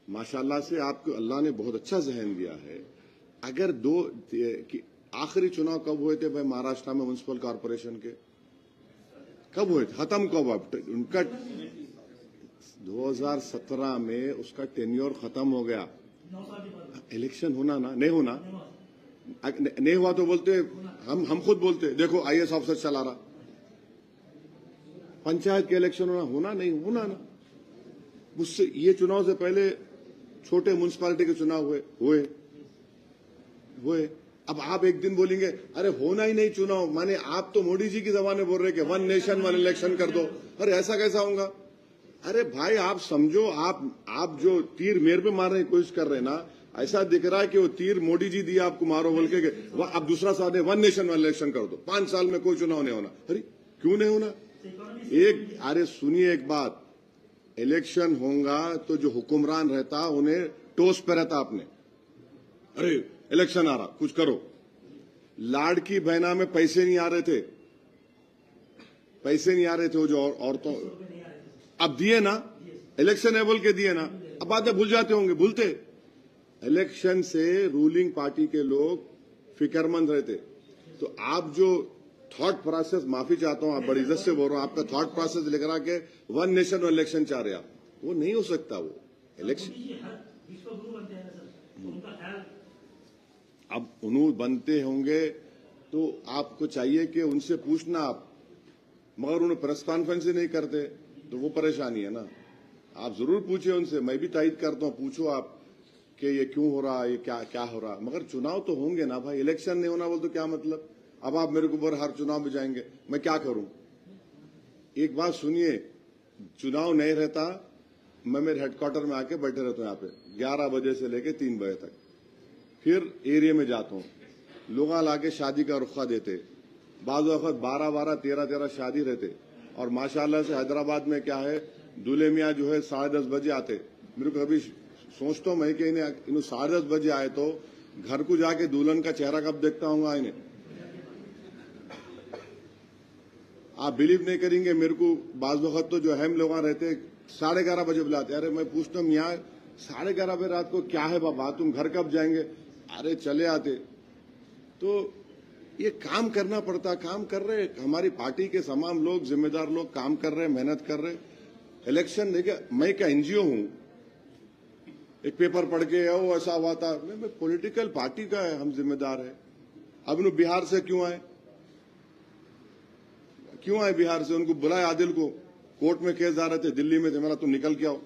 माशाल्लाह से आपको अल्लाह ने बहुत अच्छा जहन दिया है। अगर आखिरी चुनाव कब हुए थे भाई महाराष्ट्र में म्युनिसिपल कॉर्पोरेशन के? कब हुए थे? खत्म कब? उनका 2017 में उसका टेन्योर खत्म हो गया। इलेक्शन होना ना, नहीं होना, नहीं हुआ तो बोलते हम खुद बोलते देखो आईएएस ऑफिसर चला रहा। पंचायत के इलेक्शन होना नहीं होना ना। उससे ये चुनाव से पहले छोटे म्युनिसिपैलिटी के चुनाव हुए। अब आप एक दिन बोलेंगे अरे होना ही नहीं चुनाव, माने आप तो मोदी जी की जबान में बोल रहे कि 1 नेशन 1 इलेक्शन कर दो। अरे ऐसा कैसा होगा? अरे भाई आप समझो, आप जो तीर मेरे पे मारने की कोशिश कर रहे हैं ना, ऐसा दिख रहा है कि वो तीर मोदी जी दिया आपको मारो बोल के अब दूसरा साल 1 नेशन 1 इलेक्शन कर दो, 5 साल में कोई चुनाव नहीं होना। अरे क्यों नहीं होना? अरे सुनिए एक बात, इलेक्शन होगा तो जो हुक्मरान रहता उन्हें टोस पे रहता आपने, अरे इलेक्शन आ रहा कुछ करो। लाड़की बहना में पैसे नहीं आ रहे थे वो जो औरतों, अब दिए ना, इलेक्शन है बोल के दिए ना, अब बातें भूल जाते होंगे, भूलते। इलेक्शन से रूलिंग पार्टी के लोग फिक्रमंद रहते। तो आप जो थॉट प्रोसेस, माफी चाहता हूं, आप बड़ी इज्जत से बोल रहा हूं, आपका थॉट प्रोसेस लिख रहा के 1 नेशन 1 इलेक्शन चाह रहे आप, वो नहीं हो सकता। वो इलेक्शन अब उन्होंने बनते होंगे तो आपको चाहिए कि उनसे पूछना आप, मगर उन्हें प्रेस कॉन्फ्रेंस ही नहीं करते तो वो परेशानी है ना। आप जरूर पूछिए उनसे, मैं भी तायद करता हूं, पूछो आप कि ये क्यों हो रहा है, ये क्या हो रहा है। मगर चुनाव तो होंगे ना भाई, इलेक्शन नहीं होना बोल तो क्या मतलब? अब आप मेरे को हर चुनाव में जाएंगे, मैं क्या करूं? एक बात सुनिए, चुनाव नहीं रहता, मैं मेरे हेडक्वार्टर में आके बैठे रहता हूं यहाँ पे 11 बजे से लेके 3 बजे तक, फिर एरिया में जाता हूं, लोग लाके शादी का रुखा देते, बाज़ वक्त 12-12, 13-13 शादी रहते। और माशाल्लाह से हैदराबाद में क्या है, दूल्हे मियाँ जो है 10:30 बजे आते। मेरे को कभी सोचता हूं मैं कि इन्हें 10:30 बजे आए तो घर को जाके दुल्हन का चेहरा कब देखता हूँ इन्हें। आप बिलीव नहीं करेंगे, मेरे को बाज़ वक्त तो जो अहम लोग रहते 11:30 बजे बुलाते। अरे मैं पूछता हूँ यहाँ 11:30 बजे रात को क्या है बाबा, तुम घर कब जाएंगे? अरे चले आते। तो ये काम करना पड़ता, काम कर रहे हमारी पार्टी के तमाम लोग, जिम्मेदार लोग काम कर रहे, मेहनत कर रहे। इलेक्शन देखिए, मैं क्या एनजीओ हूं, एक पेपर पढ़ के वो ऐसा हुआ था, मैं पॉलिटिकल पार्टी का है, हम जिम्मेदार है। अब उन्होंने बिहार से क्यों आए बिहार से? उनको बुलाए, आदिल को कोर्ट में केस जा रहे थे, दिल्ली में थे, मेरा तुम निकल के आओ,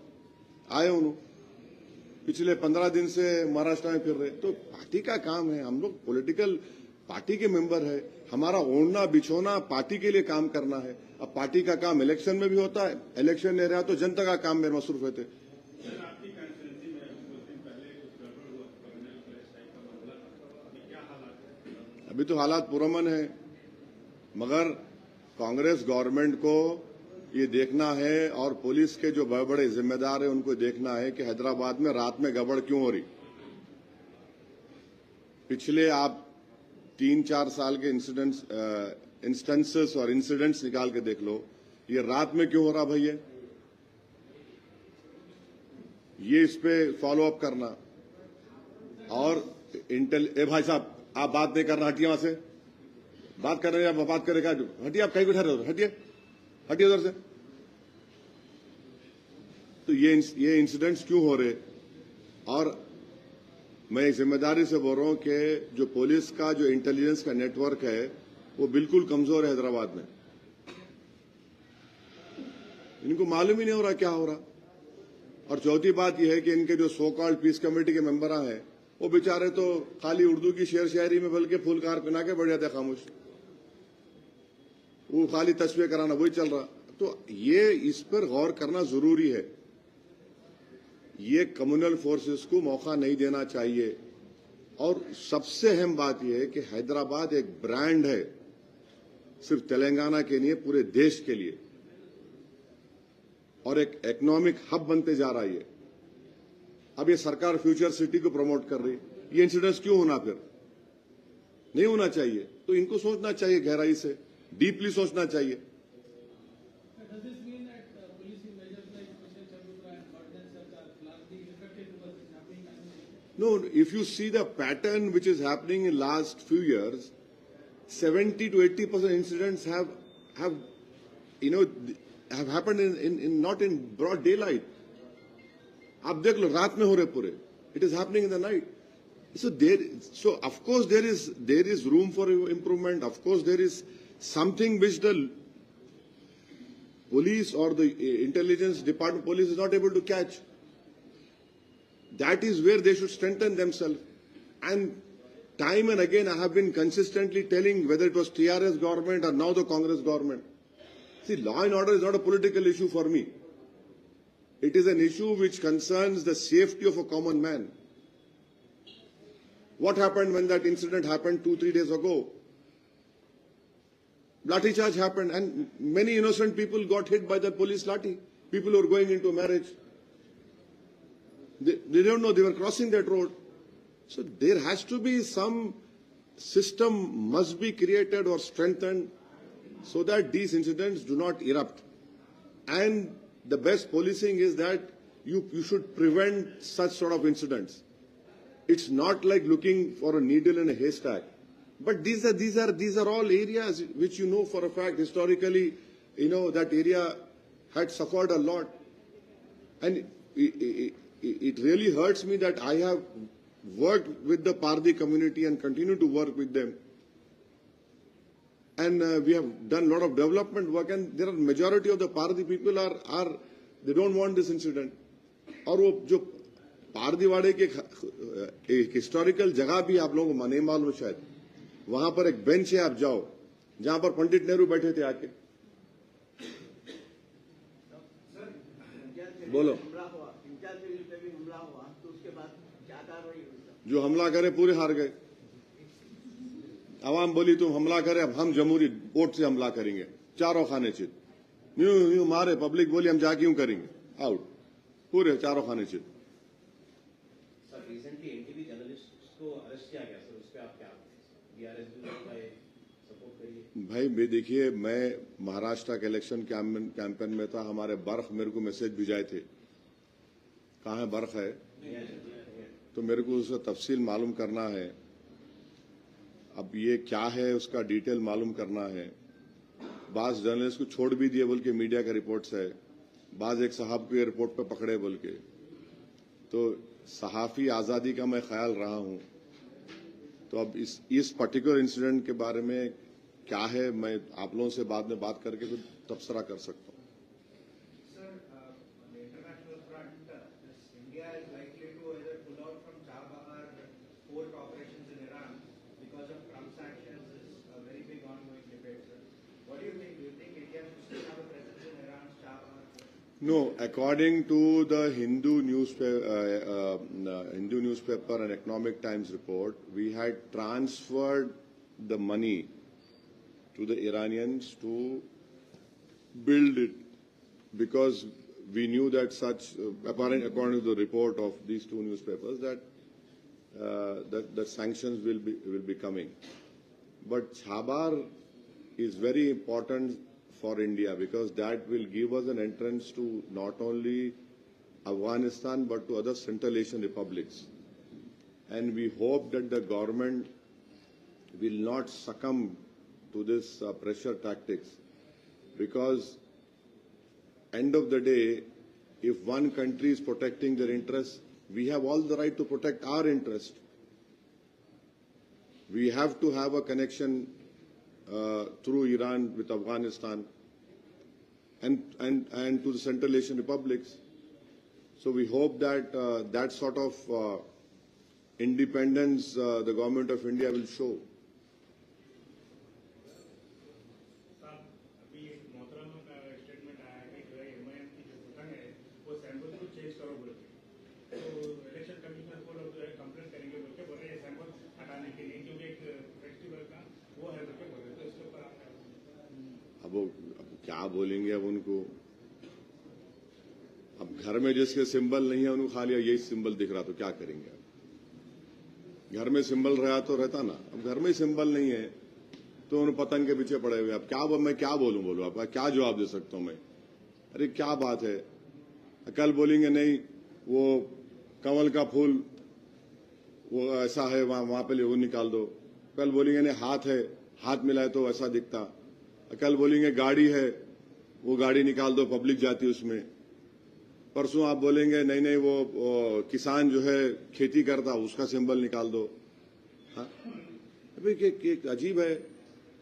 आए उन्होंने। पिछले 15 दिन से महाराष्ट्र में फिर रहे। तो पार्टी का काम है, हम लोग पॉलिटिकल पार्टी के मेंबर है, हमारा ओढ़ना बिछोना पार्टी के लिए काम करना है। अब पार्टी का काम इलेक्शन में भी होता है, इलेक्शन नहीं रहा तो जनता का काम में मसरूफ रहते। अभी तो हालात पुरअमन है, मगर कांग्रेस गवर्नमेंट को ये देखना है और पुलिस के जो बड़े बड़े जिम्मेदार हैं उनको देखना है कि हैदराबाद में रात में गड़बड़ क्यों हो रही। पिछले आप 3-4 साल के इंस्टेंसेस और इंसिडेंट्स निकाल के देख लो, ये रात में क्यों हो रहा भैया? ये इस पे फॉलो अप करना। और भाई साहब आप बात नहीं करना, हटिए वहां से, बात कर रहे हैं आप, बात करेगा, हटिए, आप कहीं बैठा रहे हो, हटिए उधर से। तो ये इंसिडेंट्स क्यों हो रहे? और मैं एक जिम्मेदारी से बोल रहा हूं कि जो पुलिस का जो इंटेलिजेंस का नेटवर्क है वो बिल्कुल कमजोर है हैदराबाद में। इनको मालूम ही नहीं हो रहा क्या हो रहा। और चौथी बात यह है कि इनके जो सो कॉल्ड पीस कमेटी के मेंबर हैं वो बेचारे तो खाली उर्दू की शेर शायरी में बल्कि फुलकार पहना के बढ़ जाते खामोश, वो खाली तस्वीर कराना वही चल रहा। तो ये इस पर गौर करना जरूरी है। ये कम्युनल फोर्सेस को मौका नहीं देना चाहिए। और सबसे अहम बात यह है कि हैदराबाद एक ब्रांड है, सिर्फ तेलंगाना के लिए, पूरे देश के लिए, और एक इकोनॉमिक हब बनते जा रहा है। अब ये सरकार फ्यूचर सिटी को प्रमोट कर रही, ये इंसिडेंट्स क्यों होना? फिर नहीं होना चाहिए। तो इनको सोचना चाहिए, गहराई से, डीपली सोचना चाहिए। No, if you see the pattern which is happening in last few years, 70 to 80% incidents have happened in not in broad daylight. आप देख लो, रात में हो रहे पूरे. It is happening in the night. So of course there is room for improvement. Of course there is something which the police or the intelligence department police is not able to catch. That is where they should strengthen themselves. And time and again I have been consistently telling, whether it was TRS government or now the Congress government, see, law and order is not a political issue for me. It is an issue which concerns the safety of a common man. What happened when that incident happened 2-3 days ago? Lathi charge happened and many innocent people got hit by the police lathi. People who were going into marriage. They don't know they were crossing that road. So there has to be some system must be created or strengthened so that these incidents do not erupt. And the best policing is that you should prevent such sort of incidents. It's not like looking for a needle in a haystack. But these are all areas which you know for a fact historically, that area had suffered a lot. And it really hurts me that I have worked with the Pardi community and continue to work with them. And we have done a lot of development work, and there are majority of the Pardi people they don't want this incident. और वो जो पारदीवाड़े के एक historical जगह भी आप लोगों को नहीं मालूम शायद, वहां पर एक बेंच है, आप जाओ, जहां पर पंडित नेहरू बैठे थे आके। बोलो। जो हमला करे पूरे हार गए। आवाम बोली तुम हमला करे, अब हम जमहूरी वोट से हमला करेंगे, चारों खाने चित। यूं मारे, पब्लिक बोली हम जाके यूं करेंगे, आउट, पूरे चारों खाने चित।
सर रिसेंटली एनटीवी जर्नलिस्ट को अरेस्ट किया गया सर, उस पे आप क्या बीआरएस का सपोर्ट करिए?
भाई देखिए, मैं महाराष्ट्र के इलेक्शन कैंपेन में था, हमारे बर्ख मेरे को मैसेज भिजाए थे, कहाँ है बर्ख है, तो मेरे को उसका तफसील मालूम करना है। अब ये क्या है उसका डिटेल मालूम करना है। बाज जर्नलिस्ट को छोड़ भी दिए बोल के मीडिया का रिपोर्ट्स है, बाज एक साहब को एयरपोर्ट पर पकड़े बोल के। तो सहाफी आज़ादी का मैं ख्याल रहा हूं। तो अब इस पर्टिकुलर इंसिडेंट के बारे में क्या है, मैं आप लोगों से बाद में बात करके कुछ तबसरा कर सकता हूं। No, according to the Hindu newspaper and Economic Times report, we had transferred the money to the Iranians to build it, because we knew that according to the report of these two newspapers, that sanctions will be coming. But Chhabar is very important for India, because that will give us an entrance to not only Afghanistan but to other Central Asian republics. And we hope that the government will not succumb to this pressure tactics, because end of the day, if one country is protecting their interests, we have all the right to protect our interest. We have to have a connection through Iran with Afghanistan and to the Central Asian republics. So we hope that that sort of independence the government of India will show.
अभी एक मोहतरम का statement आया है कि जो है MIM की जो पतंग है वो सैंपल को चेंज करो बोल के, तो इलेक्शन कमीशन को लोग जो है कंप्लेंट करेंगे बोल के बोल रहे हैं सैंपल हटाने के लिए, क्योंकि एक फेस्टिवल का वो है बोल के बोल रहे, तो इसके ऊपर आप
अब क्या बोलेंगे अब उनको? अब घर में जिसके सिंबल नहीं है उनको खाली यही सिंबल दिख रहा तो क्या करेंगे? घर में सिंबल रहा तो रहता ना, अब घर में सिंबल नहीं है तो उन पतंग के पीछे पड़े हुए। अब क्या मैं क्या बोलूं आपका क्या जवाब दे सकता हूं मैं? अरे क्या बात है, कल बोलेंगे नहीं वो कमल का फूल वो ऐसा है वहां पे वो निकाल दो, कल बोलेंगे नहीं हाथ है हाथ मिलाए तो ऐसा दिखता, कल बोलेंगे गाड़ी है वो गाड़ी निकाल दो पब्लिक जाती है उसमें, परसों आप बोलेंगे नहीं नहीं वो किसान जो है खेती करता उसका सिंबल निकाल दो। हाँ अभी अजीब है,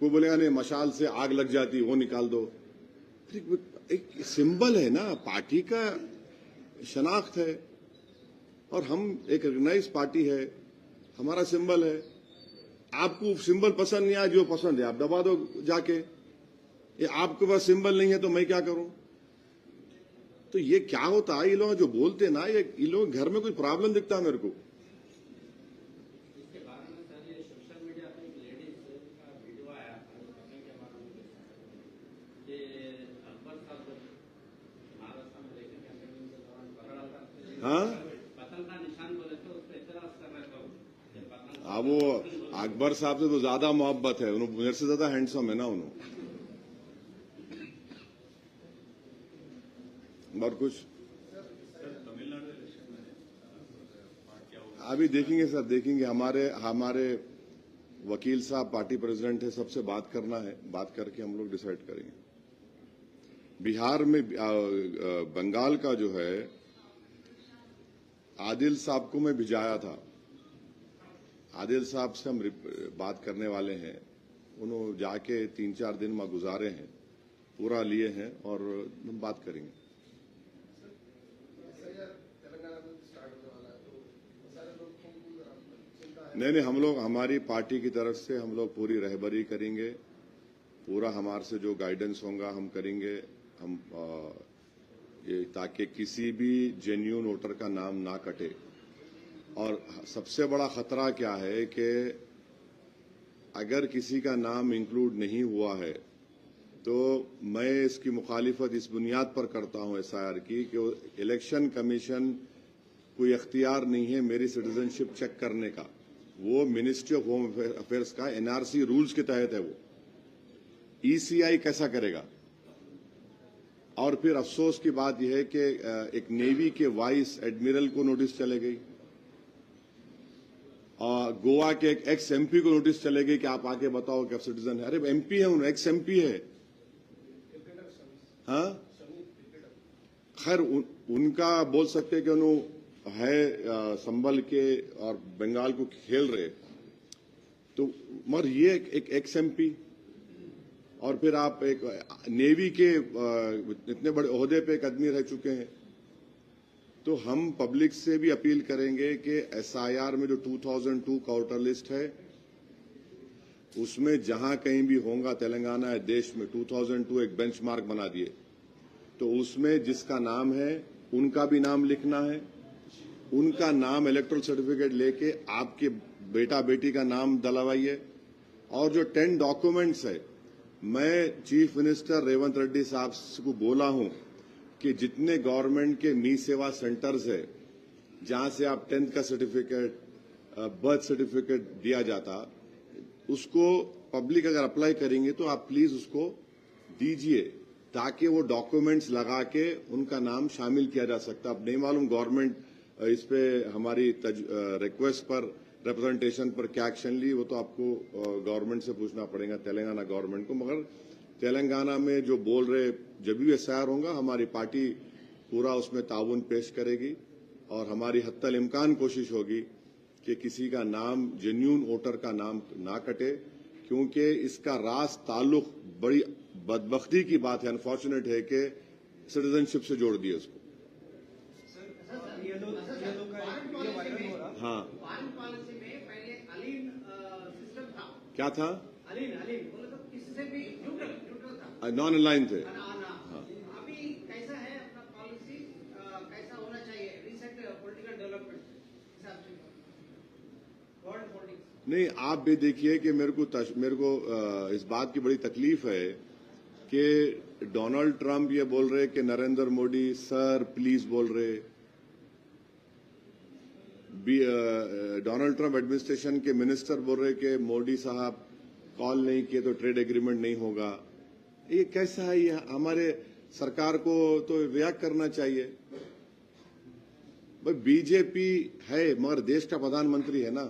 कोई बोलेगा नहीं मशाल से आग लग जाती वो निकाल दो। एक सिंबल है ना, पार्टी का शनाख्त है और हम एक रिकग्नाइज पार्टी है, हमारा सिंबल है। आपको सिंबल पसंद नहीं आया, जो पसंद है आप दबा दो जाके, ये आपके पास सिंबल नहीं है तो मैं क्या करूं? तो ये क्या होता है, ये लोग जो बोलते ना, ये लोग घर में कोई प्रॉब्लम दिखता है मेरे को।
इसके बारे में सर ये सोशल मीडिया पे एक लेडीज का वीडियो आया था पतंग के बारे में कि अकबर साहब महाराष्ट्र में लेकर कैंपेनिंग के दौरान पकड़ा था,
हाँ
पतंग का निशान बोले तो उस पर इतराज कर रहे थे।
अब वो अकबर साहब से तो ज्यादा मोहब्बत है, उन्होंने मेरे से ज्यादा हैंडसम है ना उन्होंने। और कुछ अभी देखेंगे सर, देखेंगे। हमारे वकील साहब पार्टी प्रेसिडेंट है, सबसे बात करना है, बात करके हम लोग डिसाइड करेंगे। बिहार में बंगाल का जो है आदिल साहब को मैं भिजाया था, आदिल साहब से हम बात करने वाले हैं। उन्होंने जाके 3-4 दिन वहां गुजारे हैं, पूरा लिए हैं और हम बात करेंगे। नहीं, हम लोग हमारी पार्टी की तरफ से हम लोग पूरी रहबरी करेंगे, पूरा हमारे से जो गाइडेंस होगा हम करेंगे, हम ये ताकि किसी भी जेन्युइन वोटर का नाम ना कटे। और सबसे बड़ा खतरा क्या है कि अगर किसी का नाम इंक्लूड नहीं हुआ है तो मैं इसकी मुखालिफत इस बुनियाद पर करता हूं एसआईआर की कि इलेक्शन कमीशन कोई अख्तियार नहीं है मेरी सिटीजनशिप चेक करने का, वो मिनिस्ट्री ऑफ होम अफेयर्स का एनआरसी रूल्स के तहत है। वो ईसीआई कैसा करेगा? और फिर अफसोस की बात यह है कि एक नेवी के वाइस एडमिरल को नोटिस चले गई, गोवा के एक एक्स एमपी को नोटिस चले गई कि आप आके बताओ कि आप सिटीजन है। अरे एमपी है, उन्हें एक्स एमपी है। हाँ खैर उनका बोल सकते हैं कि उन्होंने है संभल के और बंगाल को खेल रहे, तो मगर ये एक एक्स एमपी और फिर आप एक नेवी के इतने बड़े ओहदे पे एक आदमी रह चुके हैं। तो हम पब्लिक से भी अपील करेंगे कि एसआईआर में जो 2002 का वोटर लिस्ट है उसमें जहां कहीं भी होगा तेलंगाना या देश में 2002 एक बेंचमार्क बना दिए, तो उसमें जिसका नाम है उनका भी नाम लिखना है, उनका नाम इलेक्टोरल सर्टिफिकेट लेके आपके बेटा बेटी का नाम डलवाइए। और जो 10 डॉक्यूमेंट्स है, मैं चीफ मिनिस्टर रेवंत रेड्डी साहब को बोला हूं कि जितने गवर्नमेंट के मी सेवा सेंटर्स है जहां से आप 10th का सर्टिफिकेट बर्थ सर्टिफिकेट दिया जाता, उसको पब्लिक अगर अप्लाई करेंगे तो आप प्लीज उसको दीजिए ताकि वो डॉक्यूमेंट्स लगा के उनका नाम शामिल किया जा सकता। अब नहीं मालूम गवर्नमेंट इस पे हमारी रिक्वेस्ट पर रिप्रेजेंटेशन पर क्या एक्शन ली, वो तो आपको गवर्नमेंट से पूछना पड़ेगा, तेलंगाना गवर्नमेंट को। मगर तेलंगाना में जो बोल रहे जब भी एसआईआर होगा हमारी पार्टी पूरा उसमें ताउन पेश करेगी और हमारी हत्तल इम्कान कोशिश होगी कि किसी का नाम जेन्युइन वोटर का नाम ना कटे, क्योंकि इसका रास ताल्लुक बड़ी बदबख्ती की बात है, अनफॉर्चुनेट है कि सिटीजनशिप से जोड़ दिए उसको।
ये लोग का वीडियो वायरल हो रहा,
हाँ
पान
क्या था?
अलीन बोले तो किससे भी न्यूट्रल था,
नॉन अलाइन थे।
अभी कैसा है अपना पॉलिसी, कैसा होना चाहिए रिसेंट पॉलिटिकल डेवलपमेंट हिसाब से वर्ल्ड पॉलिटिक्स?
नहीं, आप भी देखिए कि मेरे को इस बात की बड़ी तकलीफ है कि डोनाल्ड ट्रंप ये बोल रहे कि नरेंद्र मोदी सर प्लीज बोल रहे, डोनाल्ड ट्रंप एडमिनिस्ट्रेशन के मिनिस्टर बोल रहे कि मोदी साहब कॉल नहीं किए तो ट्रेड एग्रीमेंट नहीं होगा। ये कैसा है? ये हमारे सरकार को तो रिएक्ट करना चाहिए। भाई बीजेपी है मगर देश का प्रधानमंत्री है ना,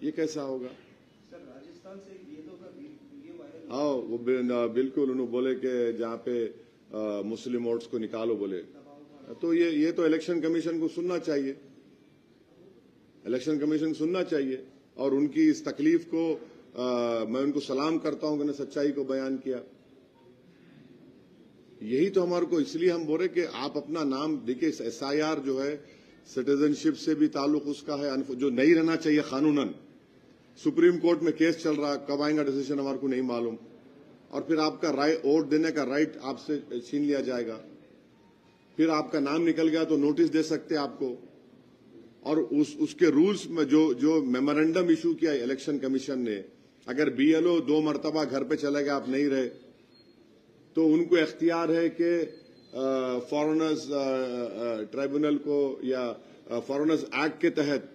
ये कैसा होगा?
सर राजस्थान से ये तो वीडियो वायरल
हाँ, वो बिल्कुल उन्होंने बोले कि जहाँ पे मुस्लिम वोट्स को निकालो बोले, तो ये तो इलेक्शन कमीशन को सुनना चाहिए, इलेक्शन कमीशन सुनना चाहिए। और उनकी इस तकलीफ को मैं उनको सलाम करता हूं कि उन्होंने सच्चाई को बयान किया। यही तो हमारे को, इसलिए हम बोल रहे कि आप अपना नाम देखिए, SIR जो है सिटीजनशिप से भी ताल्लुक उसका है, जो नहीं रहना चाहिए कानूनन। सुप्रीम कोर्ट में केस चल रहा, कब आएगा डिसीजन हमारे को नहीं मालूम, और फिर आपका वोट देने का राइट आपसे छीन लिया जाएगा। फिर आपका नाम निकल गया तो नोटिस दे सकते आपको, और उसके रूल्स में जो मेमोरेंडम इशू किया इलेक्शन कमीशन ने, अगर BLO 2 मरतबा घर पे चले गए, आप नहीं रहे, तो उनको इख्तियार है कि फॉरेनर्स ट्राइब्यूनल को या फॉरेनर्स एक्ट के तहत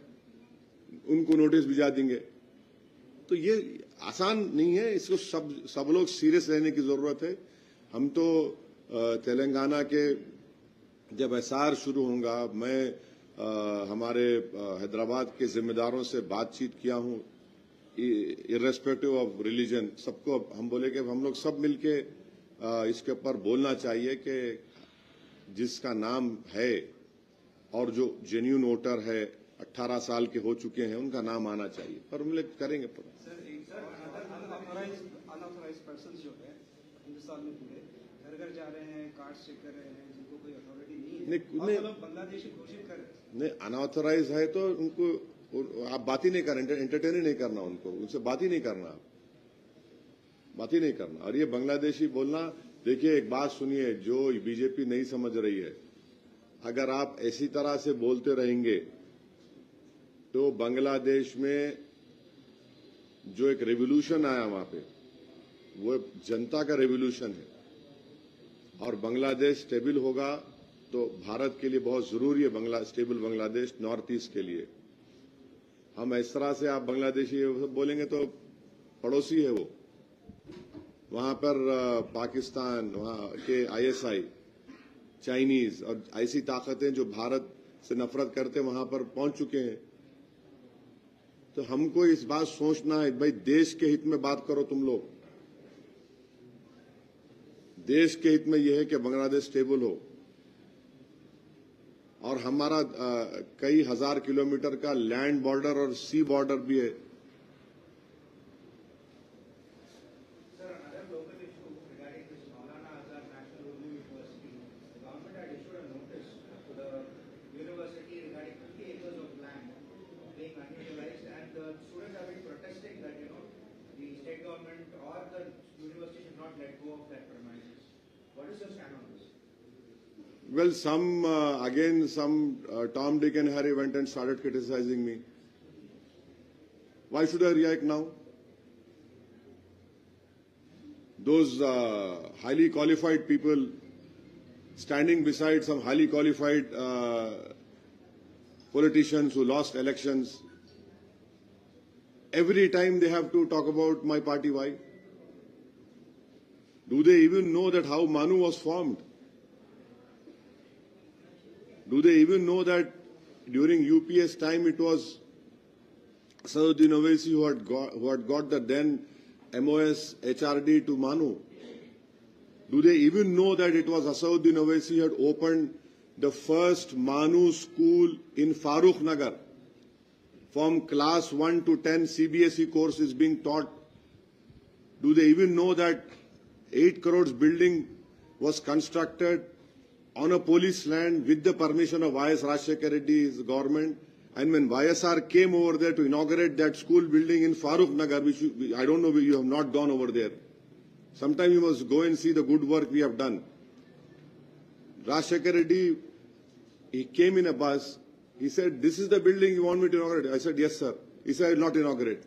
उनको नोटिस भिजा देंगे। तो ये आसान नहीं है, इसको सब लोग सीरियस लेने की जरूरत है। हम तो तेलंगाना के जब SR शुरू होगा, मैं हमारे हैदराबाद के जिम्मेदारों से बातचीत किया हूं, इर्रेस्पेक्टिव ऑफ रिलीजन, सबको हम बोले कि हम लोग सब मिलके इसके ऊपर बोलना चाहिए कि जिसका नाम है और जो जेन्युइन वोटर है 18 साल के हो चुके हैं, उनका नाम आना चाहिए, पर हम लोग करेंगे।
अनऑथराइज्ड पर्सन जो है हिंदुस्तान में पूरे घर घर जा रहे हैं, कार्ड चेक कर रहे हैं, जिनको कोई अथॉरिटी नहीं है, बांग्लादेशी घोषित कर रहे हैं।
नहीं, अनऑथराइज है तो उनको आप बात ही नहीं करना, एंटरटेन ही नहीं करना, उनसे बात ही नहीं करना, बात ही नहीं करना। और ये बांग्लादेशी बोलना, देखिए एक बात सुनिए, जो बीजेपी नहीं समझ रही है, अगर आप ऐसी तरह से बोलते रहेंगे तो बांग्लादेश में जो एक रेवोल्यूशन आया वहां पे, वो जनता का रेवोल्यूशन है, और बांग्लादेश स्टेबल होगा तो भारत के लिए बहुत जरूरी है स्टेबल बांग्लादेश, नॉर्थ ईस्ट के लिए। हम इस तरह से आप बांग्लादेशी बोलेंगे तो पड़ोसी है वो, वहां पर पाकिस्तान, वहां के ISI, चाइनीज और ऐसी ताकतें जो भारत से नफरत करते वहां पर पहुंच चुके हैं। तो हमको इस बात सोचना है, भाई देश के हित में बात करो तुम लोग, देश के हित में यह है कि बांग्लादेश स्टेबल हो, और हमारा कई हजार किलोमीटर का लैंड बॉर्डर और सी बॉर्डर भी है। Well, some Tom, Dick and Harry went and started criticizing me. Why should I react now? Those highly qualified people standing beside some highly qualified politicians who lost elections, every time they have to talk about my party. Why? Do they even know that how Manu was formed? Do they even know that during UPS time it was Asaduddin Owaisi who had got the then MOS HRD to Manu? Do they even know that it was Asaduddin Owaisi who had opened the first Manu school in Farooq Nagar? From class 1 to 10 CBSE course is being taught. Do they even know that 8 crores building was constructed on a police land with the permission of YS Rajshekar Reddy's government, And when YSR came over there to inaugurate that school building in Farooq Nagar, which I don't know, you have not gone over there. Sometime you must go and see the good work we have done. Rajshekhar Reddy, he came in a bus. He said, "This is the building you want me to inaugurate?" I said, "Yes, sir." He said, "I will not inaugurate."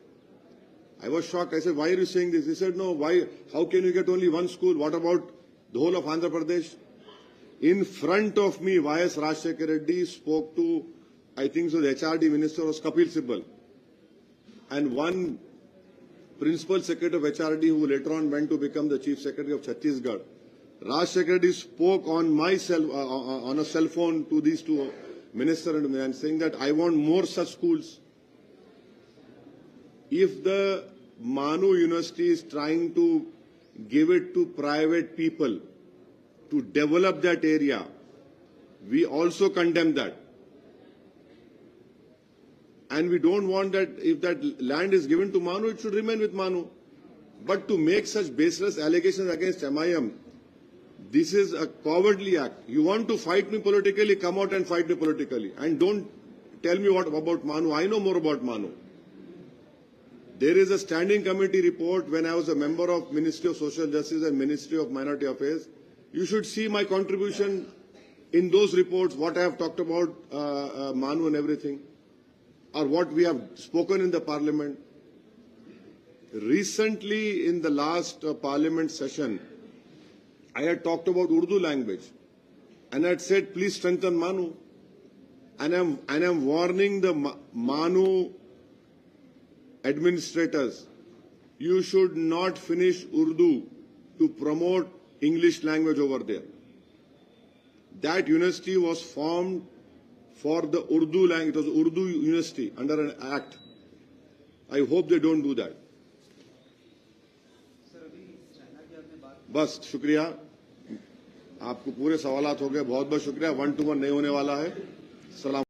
I was shocked. I said, "Why are you saying this?" He said, "No, why? How can you get only one school? What about the whole of Andhra Pradesh?" In front of me, YS Rajshekhar Reddy spoke to, I think so, the HRD minister was Kapil Sibal, and one principal secretary of HRD who later on went to become the chief secretary of Chhattisgarh. Rajshekhar Reddy spoke on on a cell phone to these two ministers and saying that I want more such schools. If the Manu University is trying to give it to private people to develop that area, we also condemn that. And we don't want that if that land is given to Manu, it should remain with Manu. But to make such baseless allegations against MIM, this is a cowardly act. You want to fight me politically, come out and fight me politically. And don't tell me what about Manu. I know more about Manu. There is a standing committee report when I was a member of Ministry of Social Justice and Ministry of Minority Affairs. You should see my contribution in those reports, what I have talked about Manu and everything, or what we have spoken in the parliament. Recently, in the last parliament session, I had talked about Urdu language, and I had said, please strengthen Manu. And I'm warning the Manu administrators, you should not finish Urdu to promote English language over there. That university was formed for the Urdu language. It was Urdu University under an act. I hope they don't do that. बस शुक्रिया, आपको पूरे सवालात हो गए, बहुत बहुत शुक्रिया. 1-to-1 नहीं होने वाला है. सलाम.